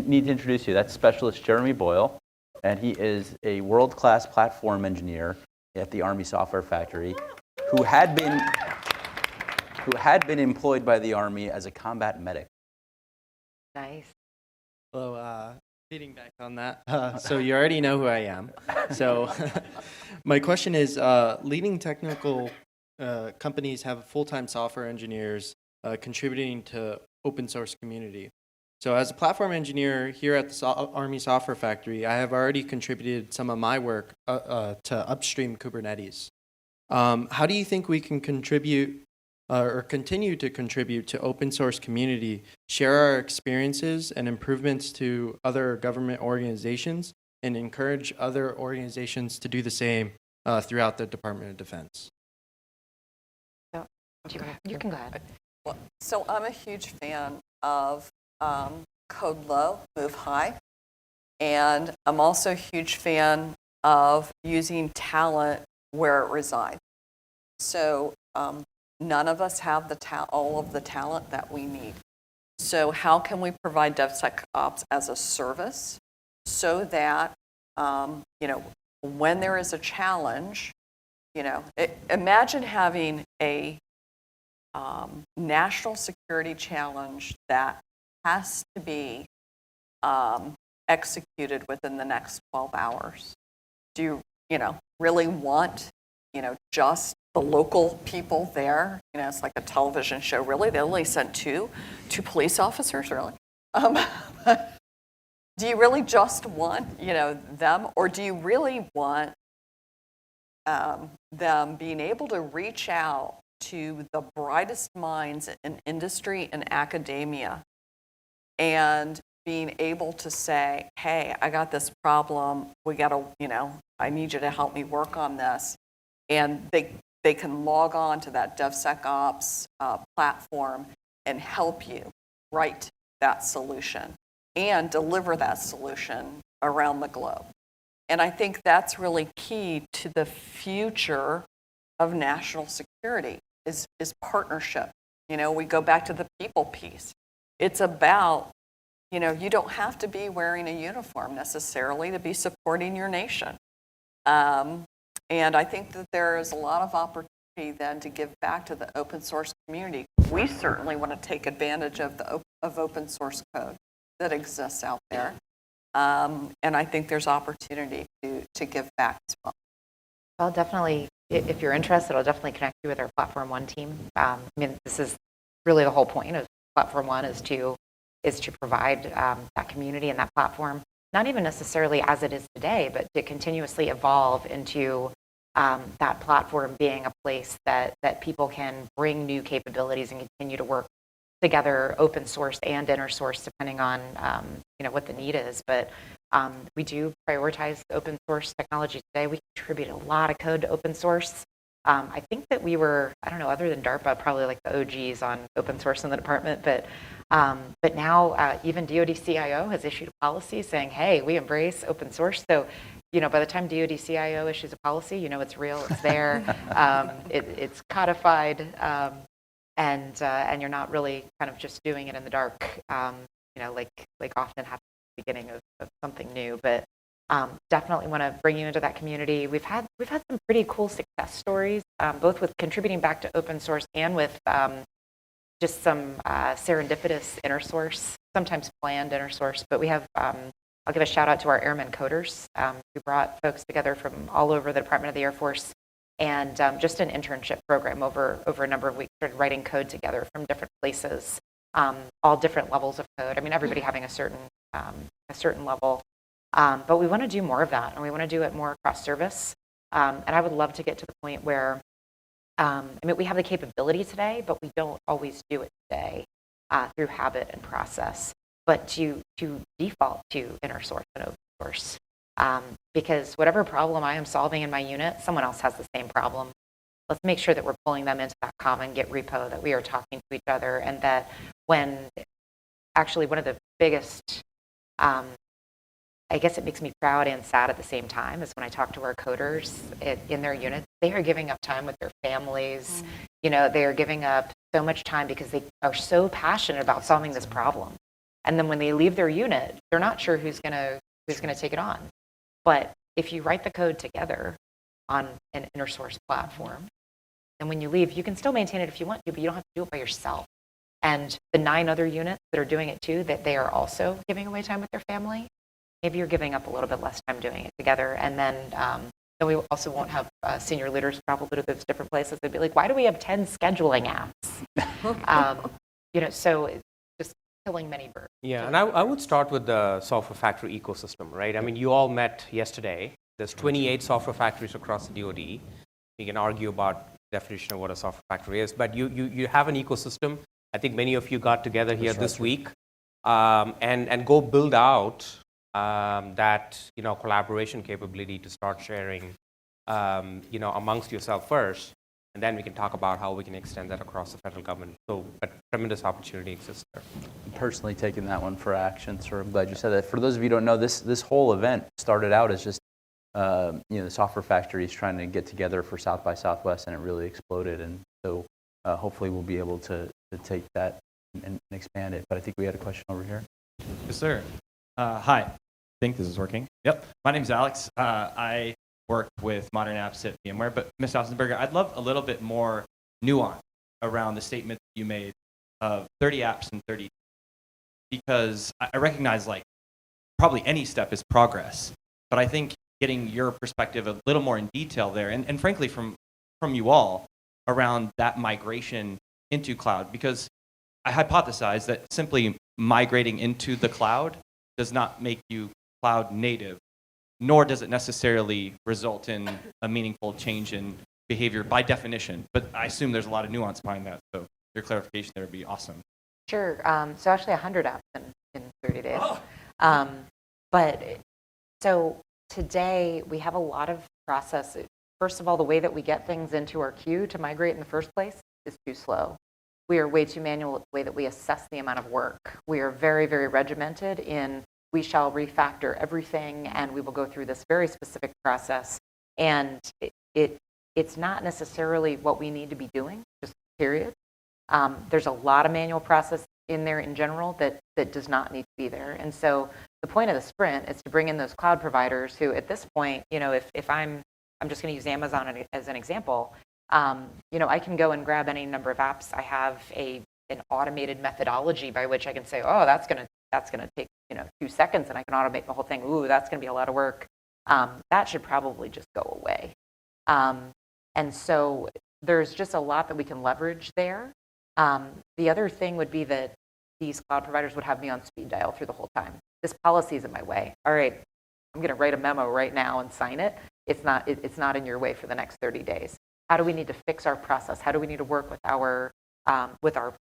need to introduce you. That's Specialist Jeremy Boyle, and he is a world-class platform engineer at the Army Software Factory, who had been employed by the Army as a combat medic. Nice. Hello, feeding back on that. So you already know who I am. So my question is, leading technical companies have full-time software engineers contributing to open source community. So as a platform engineer here at the Army Software Factory, I have already contributed some of my work to upstream Kubernetes. How do you think we can contribute or continue to contribute to open source community, share our experiences and improvements to other government organizations, and encourage other organizations to do the same throughout the Department of Defense? You can go ahead. Well, so I'm a huge fan of code low, move high. And I'm also a huge fan of using talent where it resides. So none of us have all of the talent that we need. So how can we provide DevSecOps as a service so that, when there is a challenge, imagine having a national security challenge that has to be executed within the next 12 hours. Do you, really want, just the local people there? It's like a television show, really. They only sent two police officers, really. Do you really just want, them, or do you really want them being able to reach out to the brightest minds in industry and academia and being able to say, hey, I got this problem, we got to, I need you to help me work on this. And they can log on to that DevSecOps platform and help you write that solution and deliver that solution around the globe. And I think that's really key to the future of national security is partnership. We go back to the people piece. It's about, you don't have to be wearing a uniform necessarily to be supporting your nation. And I think that there is a lot of opportunity then to give back to the open source community. We certainly want to take advantage of open source code that exists out there. And I think there's opportunity to give back as well. Well, definitely, if you're interested, I'll definitely connect you with our Platform One team. This is really the whole point of Platform One is to provide that community and that platform, not even necessarily as it is today, but to continuously evolve into that platform being a place that people can bring new capabilities and continue to work together, open source and inner source, depending on what the need is. But we do prioritize open source technology today. We contribute a lot of code to open source. I think that we were, I don't know, other than DARPA, probably like the OGs on open source in the department. But now even DoD CIO has issued a policy saying, hey, we embrace open source. So, by the time DoD CIO issues a policy, it's real, it's there, it's codified, and you're not really kind of just doing it in the dark, like often happens at the beginning of something new. But definitely want to bring you into that community. We've had some pretty cool success stories, both with contributing back to open source and with just some serendipitous inner source, sometimes planned inner source. But we have, I'll give a shout out to our airmen coders who brought folks together from all over the Department of the Air Force, and just an internship program over a number of weeks, started writing code together from different places, all different levels of code. Everybody having a certain level. But we want to do more of that, and we want to do it more across service. And I would love to get to the point where, we have the capability today, but we don't always do it today through habit and process, but to default to inner source and open source. Because whatever problem I am solving in my unit, someone else has the same problem. Let's make sure that we're pulling them into that common Git repo, that we are talking to each other, and that when actually one of the biggest, I guess it makes me proud and sad at the same time, is when I talk to our coders in their units, they are giving up time with their families. They are giving up so much time because they are so passionate about solving this problem. And then when they leave their unit, they're not sure who's gonna take it on. But if you write the code together on an inner source platform, and when you leave, you can still maintain it if you want to, but you don't have to do it by yourself. And the 9 other units that are doing it too, that they are also giving away time with their family, maybe you're giving up a little bit less time doing it together. And then we also won't have senior leaders travel to those different places. They'd be like, why do we have 10 scheduling apps? So it's just killing many birds. Yeah, and I would start with the software factory ecosystem, right? You all met yesterday. There's 28 software factories across the DoD. You can argue about the definition of what a software factory is, but you have an ecosystem. I think many of you got together here this week and go build out that collaboration capability to start sharing amongst yourself first, and then we can talk about how we can extend that across the federal government. So a tremendous opportunity exists there. I'm personally taking that one for action, so I'm glad you said that. For those of you who don't know, this whole event started out as just the software factories trying to get together for South by Southwest, and it really exploded. And so hopefully we'll be able to take that and expand it. But I think we had a question over here. Yes, sir. Hi. I think this is working. Yep. My name's Alex. I work with modern apps at VMware. But Ms. Knausenberger, I'd love a little bit more nuance around the statement you made of 30 apps and 30, because I recognize probably any step is progress. But I think getting your perspective a little more in detail there, and frankly from you all around that migration into cloud, because I hypothesize that simply migrating into the cloud does not make you cloud native, nor does it necessarily result in a meaningful change in behavior by definition. But I assume there's a lot of nuance behind that, so your clarification there would be awesome. Sure. So actually 100 apps in 30 days. But so today we have a lot of process. First of all, the way that we get things into our queue to migrate in the first place is too slow. We are way too manual with the way that we assess the amount of work. We are very, very regimented in we shall refactor everything and we will go through this very specific process. And it's not necessarily what we need to be doing, just period. There's a lot of manual process in there in general that does not need to be there. And so the point of the sprint is to bring in those cloud providers who at this point, if I'm just going to use Amazon as an example, I can go and grab any number of apps. I have an automated methodology by which I can say, oh, that's going to take 2 seconds and I can automate the whole thing. Ooh, that's going to be a lot of work. That should probably just go away. And so there's just a lot that we can leverage there. The other thing would be that these cloud providers would have me on speed dial through the whole time. This policy is in my way. All right, I'm going to write a memo right now and sign it. It's not in your way for the next 30 days. How do we need to fix our process? How do we need to work with our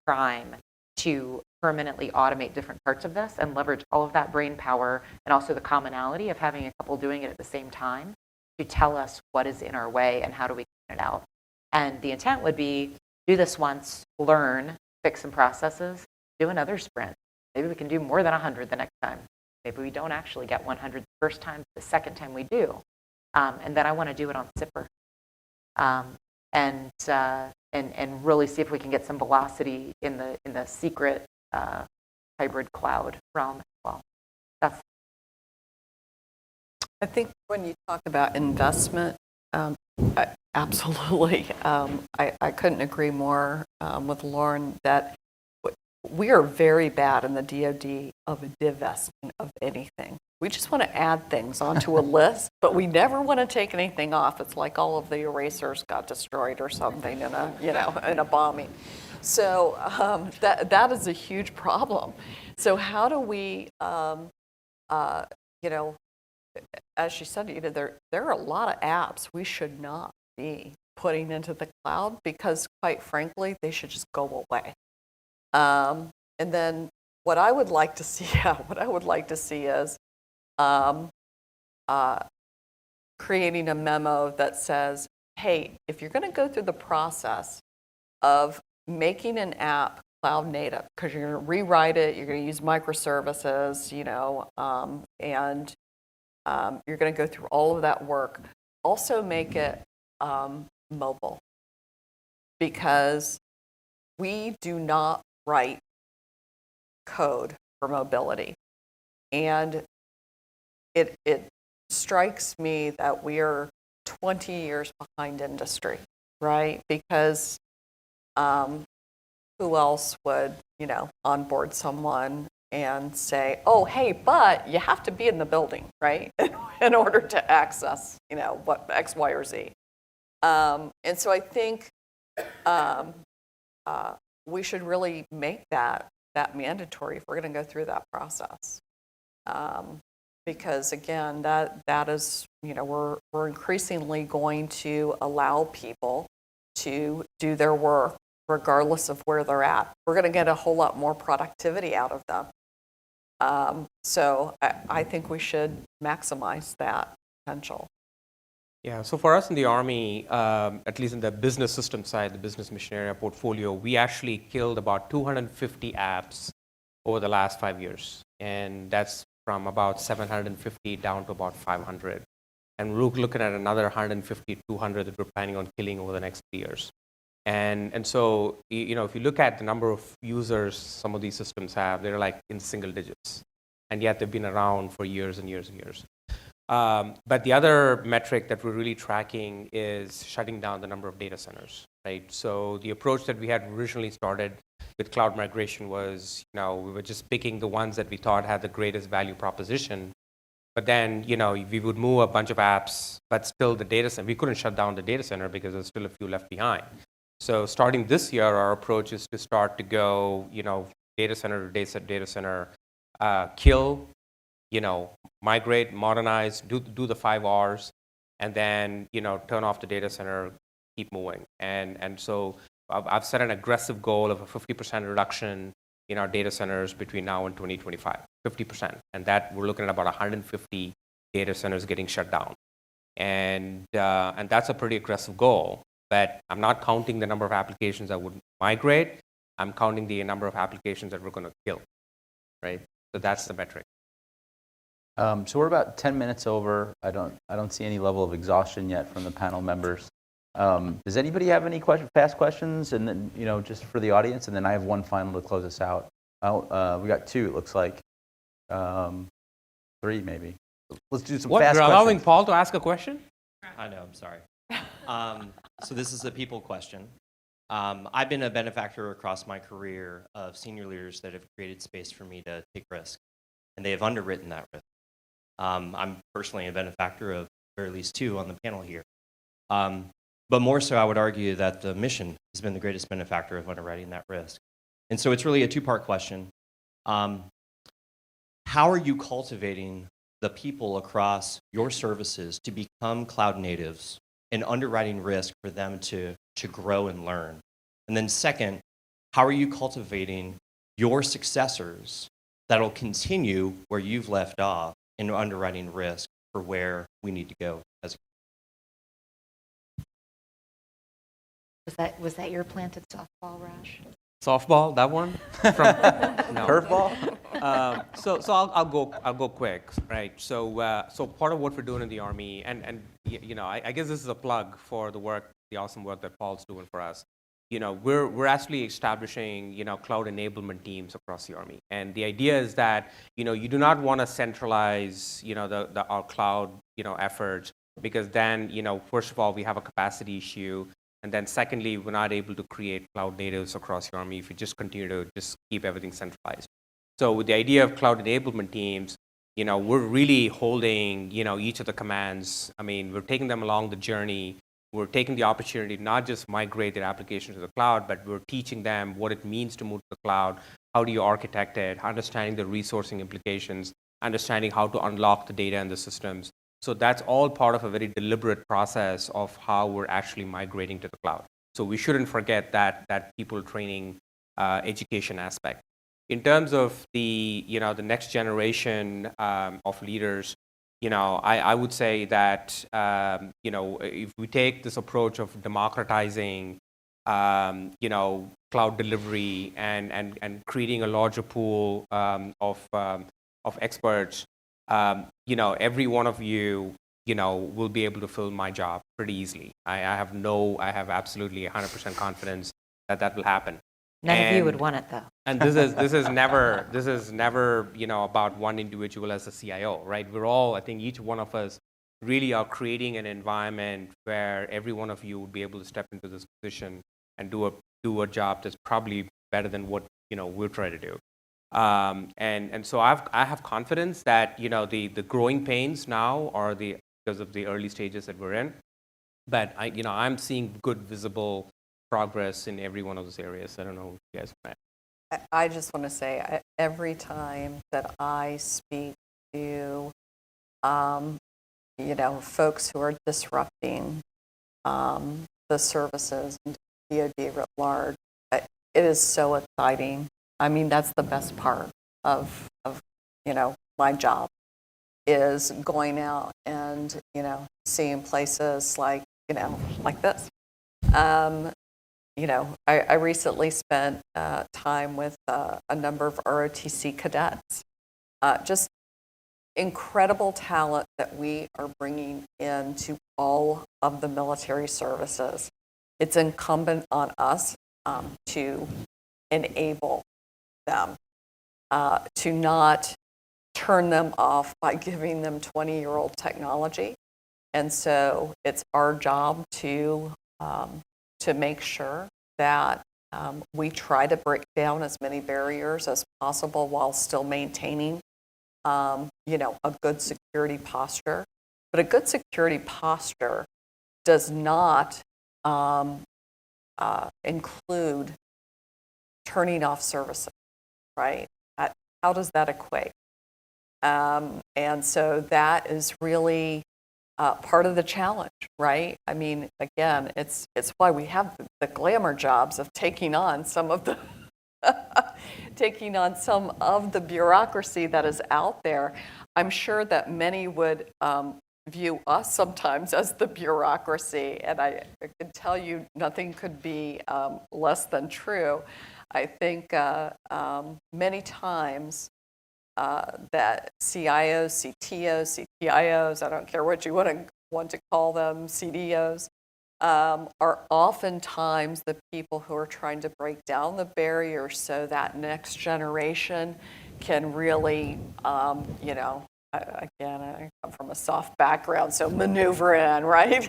prime to permanently automate different parts of this and leverage all of that brain power and also the commonality of having a couple doing it at the same time to tell us what is in our way and how do we clean it out. And the intent would be do this once, learn, fix some processes, do another sprint. Maybe we can do more than 100 the next time. Maybe we don't actually get 100 the first time, the second time we do. And then I want to do it on Zipper. And really see if we can get some velocity in the secret hybrid cloud realm as well. I think when you talk about investment, absolutely. I couldn't agree more with Lauren that we are very bad in the DoD of divesting of anything. We just want to add things onto a list, but we never want to take anything off. It's like all of the erasers got destroyed or something in a bombing. So that is a huge problem. So how do we, as she said, there are a lot of apps we should not be putting into the cloud because, quite frankly, they should just go away. And then what I would like to see, is creating a memo that says, hey, if you're going to go through the process of making an app cloud native, because you're going to rewrite it, you're going to use microservices, and you're going to go through all of that work, also make it mobile, because we do not write code for mobility. And it strikes me that we are 20 years behind industry, right? Because who else would, onboard someone and say, oh, hey, but you have to be in the building, right? in order to access, what X, Y, or Z. And so I think we should really make that mandatory if we're going to go through that process. Because again, that is, we're increasingly going to allow people to do their work regardless of where they're at. We're going to get a whole lot more productivity out of them. So I think we should maximize that potential. Yeah, so for us in the Army, at least in the business system side, the business mission area portfolio, we actually killed about 250 apps over the last 5 years. And that's from about 750 down to about 500. And we're looking at another 150, 200 that we're planning on killing over the next 3 years. And so, if you look at the number of users some of these systems have, they're like in single digits. And yet they've been around for years and years and years. But the other metric that we're really tracking is shutting down the number of data centers, right? So the approach that we had originally started with cloud migration was, we were just picking the ones that we thought had the greatest value proposition. But then, we would move a bunch of apps, but still the data center, we couldn't shut down the data center because there's still a few left behind. So starting this year, our approach is to start to go, data center to data center, kill, migrate, modernize, do the 5 Rs, and then, turn off the data center, keep moving. And so I've set an aggressive goal of a 50% reduction in our data centers between now and 2025, 50%. And that we're looking at about 150 data centers getting shut down. And that's a pretty aggressive goal, but I'm not counting the number of applications that would migrate. I'm counting the number of applications that we're going to kill, right? So that's the metric. So we're about 10 minutes over. I don't see any level of exhaustion yet from the panel members. Does anybody have any fast questions? And then, just for the audience, and then I have one final to close us out. We got two, it looks like. Three, maybe. Let's do some fast questions. You're allowing Paul to ask a question? I know, I'm sorry. So this is a people question. I've been a benefactor across my career of senior leaders that have created space for me to take risk, and they have underwritten that risk. I'm personally a benefactor of at least two on the panel here. But more so, I would argue that the mission has been the greatest benefactor of underwriting that risk. And so it's really a two-part question. How are you cultivating the people across your services to become cloud natives and underwriting risk for them to grow and learn? And then second, how are you cultivating your successors that'll continue where you've left off in underwriting risk for where we need to go as a Was that your planted softball, Raj? Softball, that one? No. Curveball? So I'll go quick, right? So part of what we're doing in the Army, and I guess this is a plug for the awesome work that Paul's doing for us. We're actually establishing cloud enablement teams across the Army, and the idea is that you do not want to centralize our cloud efforts, because then first of all we have a capacity issue. And then secondly, we're not able to create cloud natives across the Army if we just continue to just keep everything centralized. So with the idea of cloud enablement teams, we're really holding, each of the commands. I mean, we're taking them along the journey. We're taking the opportunity to not just migrate their application to the cloud, but we're teaching them what it means to move to the cloud. How do you architect it? Understanding the resourcing implications, understanding how to unlock the data in the systems. So that's all part of a very deliberate process of how we're actually migrating to the cloud. So we shouldn't forget that people training education aspect. In terms of the next generation of leaders, I would say that if we take this approach of democratizing cloud delivery and creating a larger pool of experts, every one of you, will be able to fill my job pretty easily. I have absolutely 100% confidence that will happen. None of you would want it, though. And this is never about one individual as a CIO, right? I think each one of us really are creating an environment where every one of you would be able to step into this position and do a job that's probably better than what we're trying to do. And so I have confidence that the growing pains now are because of the early stages that we're in, but I'm seeing good visible progress in every one of those areas. I don't know if you guys want to. I just want to say, every time that I speak to folks who are disrupting the services and DoD writ large, it is so exciting. I mean, that's the best part of my job, is going out and seeing places like this. I recently spent time with a number of ROTC cadets. Just incredible talent that we are bringing into all of the military services. It's incumbent on us to enable them, to not turn them off by giving them 20-year-old technology. And so it's our job to make sure that we try to break down as many barriers as possible while still maintaining a good security posture. But a good security posture does not include turning off services, right? How does that equate? And so that is really part of the challenge, right? I mean, again, it's why we have the glamour jobs of taking on some of the taking on some of the bureaucracy that is out there. I'm sure that many would view us sometimes as the bureaucracy, and I can tell you nothing could be less than true. I think many times that CIOs, CTOs, CTIOs, I don't care what you want to call them, CDOs, are oftentimes the people who are trying to break down the barriers so that next generation can really, again, I come from a soft background, so maneuver in, right?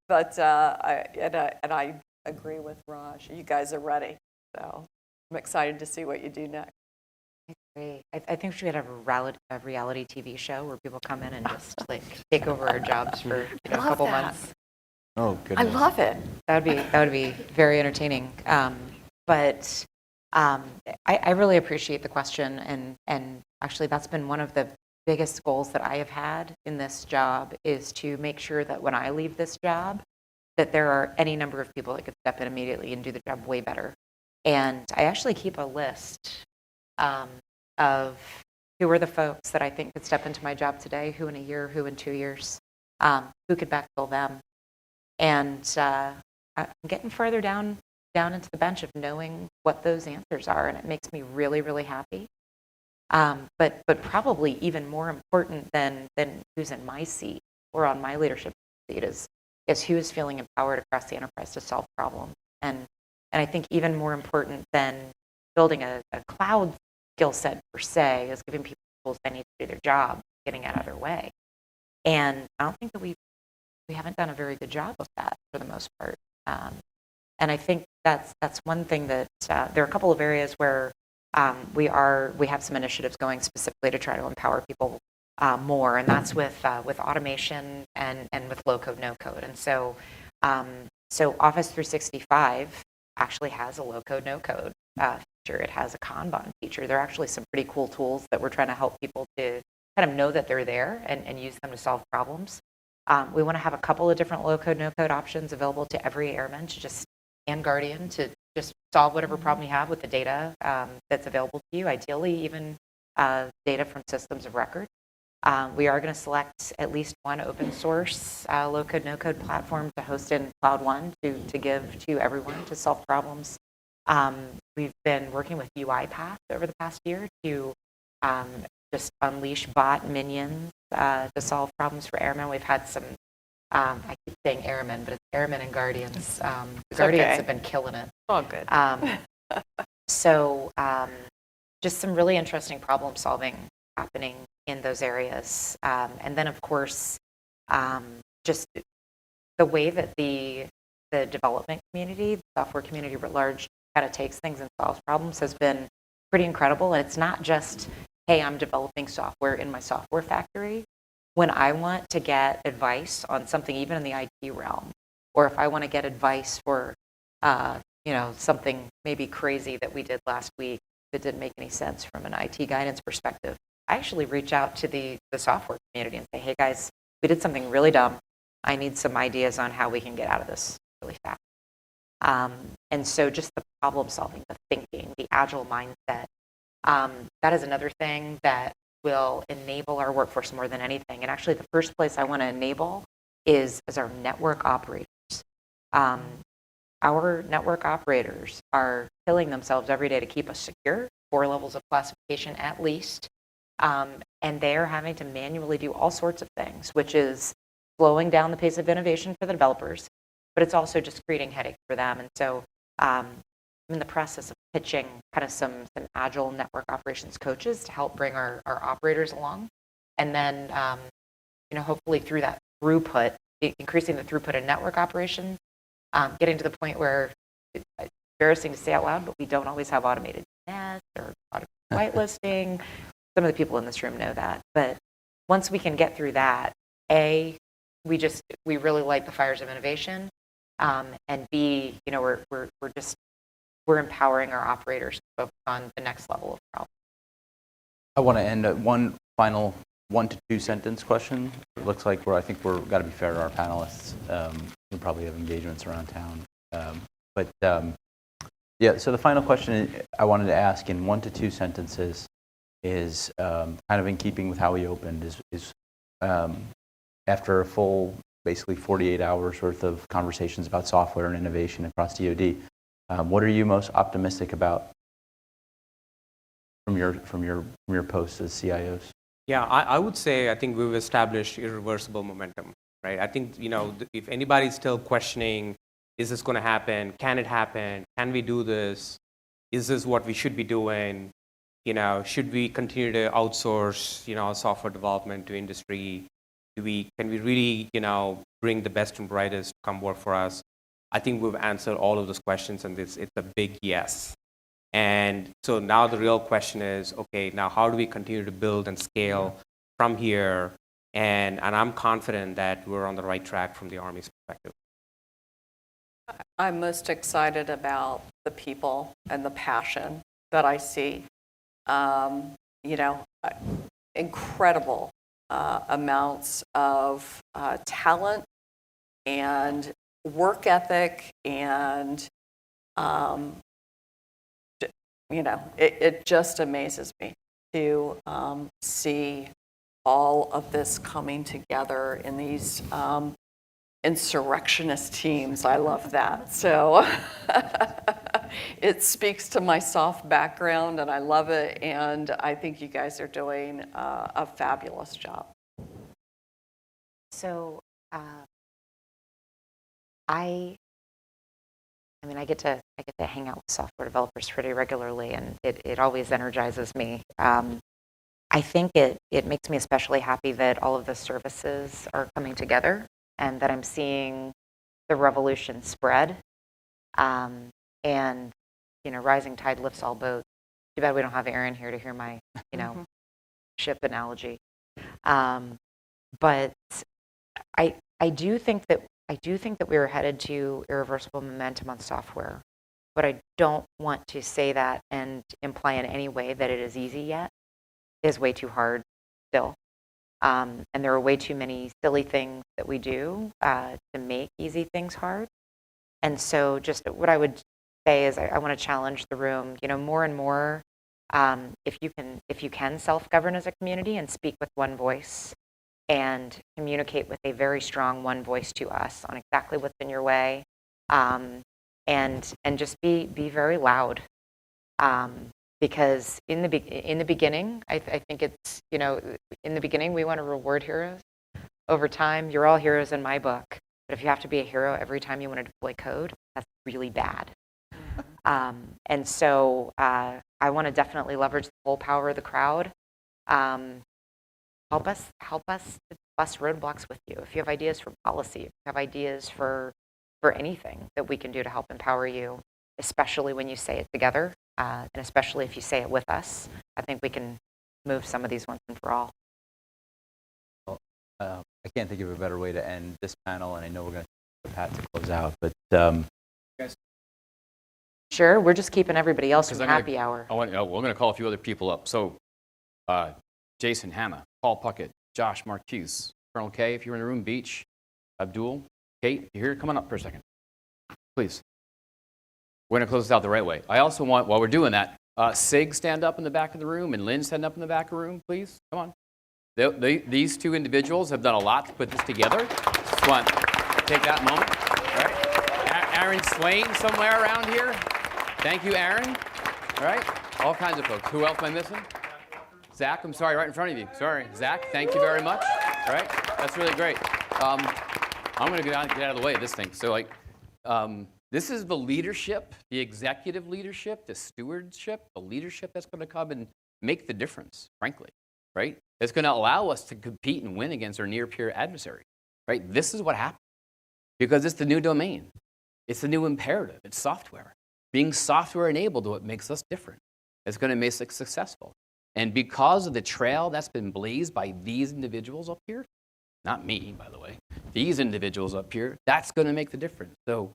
But I agree with Raj. You guys are ready, so I'm excited to see what you do next. Great. I think we should have a reality TV show where people come in and just like take over our jobs for a couple months. Oh, goodness. I love it. That would be very entertaining. But I really appreciate the question, and actually that's been one of the biggest goals that I have had in this job, is to make sure that when I leave this job, that there are any number of people that could step in immediately and do the job way better. And I actually keep a list of who are the folks that I think could step into my job today, who in a year, who in 2 years, who could backfill them. And I'm getting further down into the bench of knowing what those answers are, and it makes me really, really happy. But probably even more important than who's in my seat or on my leadership seat is who's feeling empowered across the enterprise to solve problems. And I think even more important than building a cloud skill set per se is giving people tools they need to do their job, getting it out of their way. And I don't think that we haven't done a very good job of that for the most part. And I think that's one thing that there are a couple of areas where we have some initiatives going specifically to try to empower people more, and that's with automation and with low code, no code. And so Office 365 actually has a low code, no code feature. It has a Kanban feature. There are actually some pretty cool tools that we're trying to help people to kind of know that they're there and use them to solve problems. We want to have a couple of different low code, no code options available to every airman and guardian to just solve whatever problem you have with the data that's available to you, ideally even data from systems of record. We are going to select at least one open source low code, no code platform to host in Cloud One to give to everyone to solve problems. We've been working with UiPath over the past year to just unleash bot minions to solve problems for airmen. We've had some, I keep saying airmen, but it's airmen and guardians. The guardians have been killing it. Oh, good. So just some really interesting problem solving happening in those areas. And then, of course, just the way that the development community, the software community writ large, kind of takes things and solves problems has been pretty incredible. And it's not just, hey, I'm developing software in my software factory. When I want to get advice on something, even in the IT realm, or if I want to get advice for, something maybe crazy that we did last week that didn't make any sense from an IT guidance perspective, I actually reach out to the software community and say, hey guys, we did something really dumb. I need some ideas on how we can get out of this really fast. And so just the problem solving, the thinking, the agile mindset, that is another thing that will enable our workforce more than anything. And actually the first place I want to enable is our network operators. Our network operators are killing themselves every day to keep us secure, 4 levels of classification at least. And they're having to manually do all sorts of things, which is slowing down the pace of innovation for the developers, but it's also just creating headache for them. And so I'm in the process of pitching kind of some agile network operations coaches to help bring our operators along. And then, hopefully through that throughput, increasing the throughput in network operations, getting to the point where it's embarrassing to say out loud, but we don't always have automated nets or automated whitelisting. Some of the people in this room know that. But once we can get through that, A, we really light the fires of innovation, and B, we're empowering our operators to focus on the next level of problem. I want to end at one final 1 to 2 sentence question. It looks like I think we're got to be fair to our panelists. We probably have engagements around town. But Yeah, so the final question I wanted to ask in 1 to 2 sentences is kind of in keeping with how we opened, is after a full, basically 48 hours worth of conversations about software and innovation across DoD, what are you most optimistic about from your posts as CIOs? Yeah, I would say I think we've established irreversible momentum, right? I think, if anybody's still questioning, is this going to happen? Can it happen? Can we do this? Is this what we should be doing? Should we continue to outsource, software development to industry? Can we really, bring the best and brightest to come work for us? I think we've answered all of those questions, and it's a big yes. And so now the real question is, okay, now how do we continue to build and scale from here? And I'm confident that we're on the right track from the Army's perspective. I'm most excited about the people and the passion that I see. Incredible amounts of talent and work ethic, and it just amazes me to see all of this coming together in these insurrectionist teams. I love that. So it speaks to my soft background, and I love it. And I think you guys are doing a fabulous job. So I get to hang out with software developers pretty regularly, and it always energizes me. I think it makes me especially happy that all of the services are coming together, and that I'm seeing the revolution spread. And rising tide lifts all boats. Too bad we don't have Aaron here to hear my ship analogy. But I do think that we are headed to irreversible momentum on software, but I don't want to say that and imply in any way that it is easy yet. It is way too hard still. And there are way too many silly things that we do to make easy things hard. And so just what I would say is I want to challenge the room, more and more, if you can self-govern as a community and speak with one voice and communicate with a very strong one voice to us on exactly what's in your way, and just be very loud. Because in the beginning, I think it's, in the beginning we want to reward heroes. Over time, you're all heroes in my book. But if you have to be a hero every time you want to deploy code, that's really bad. And so I want to definitely leverage the full power of the crowd. Help us to bust roadblocks with you. If you have ideas for policy, if you have ideas for anything that we can do to help empower you, especially when you say it together, and especially if you say it with us, I think we can move some of these once and for all. Well, I can't think of a better way to end this panel, and I know we're going to Pat to close out, but Guys, sure, we're just keeping everybody else from I'm happy hour. we're going to call a few other people up. So, Jason Hanna, Paul Puckett, Josh Marquise, Colonel K, if you're in the room, Beach, Abdul, Kate, you're here, come on up for a second, please. We're going to close this out the right way. I also want, while we're doing that, Sig stand up in the back of the room, and Lynn stand up in the back of the room, please. Come on. These two individuals have done a lot to put this together. Just want to take that moment. All right. Aaron Swain somewhere around here. Thank you, Aaron. All right. All kinds of folks. Who else am I missing? Zach, I'm sorry, right in front of you. Sorry. Zach, thank you very much. All right. That's really great. I'm going to get out of the way of this thing. So, this is the leadership, the executive leadership, the stewardship, the leadership that's going to come and make the difference, frankly, right? It's going to allow us to compete and win against our near-peer adversary, right? This is what happens because it's the new domain. It's the new imperative. It's software. Being software-enabled is what makes us different. It's going to make us successful. And because of the trail that's been blazed by these individuals up here, not me, by the way, these individuals up here, that's going to make the difference. So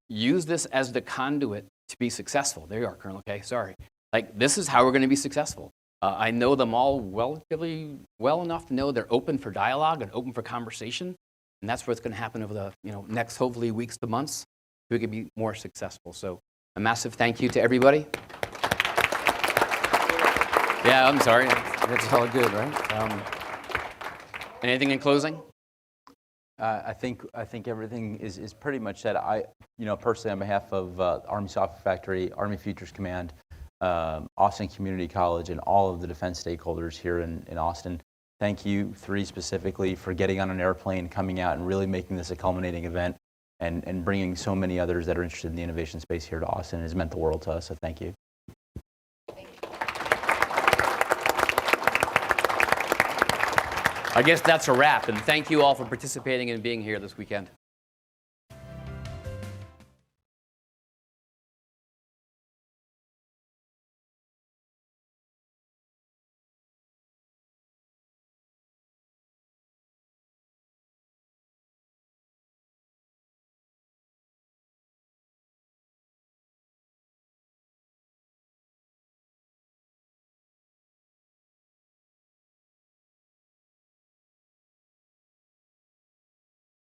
use this as the conduit to be successful. There you are, Colonel K. Sorry. This is how we're going to be successful. I know them all relatively well enough to know they're open for dialogue and open for conversation, and that's what's going to happen over the next, hopefully, weeks to months, so we can be more successful. So A massive thank you to everybody. Yeah, I'm sorry. That's all good, right? Anything in closing? I think everything is pretty much said. Personally, on behalf of Army Software Factory, Army Futures Command, Austin Community College, and all of the defense stakeholders here in Austin, thank you three specifically for getting on an airplane, coming out, and really making this a culminating event, and bringing so many others that are interested in the innovation space here to Austin. It has meant the world to us, so thank you. I guess that's a wrap, and thank you all for participating and being here this weekend.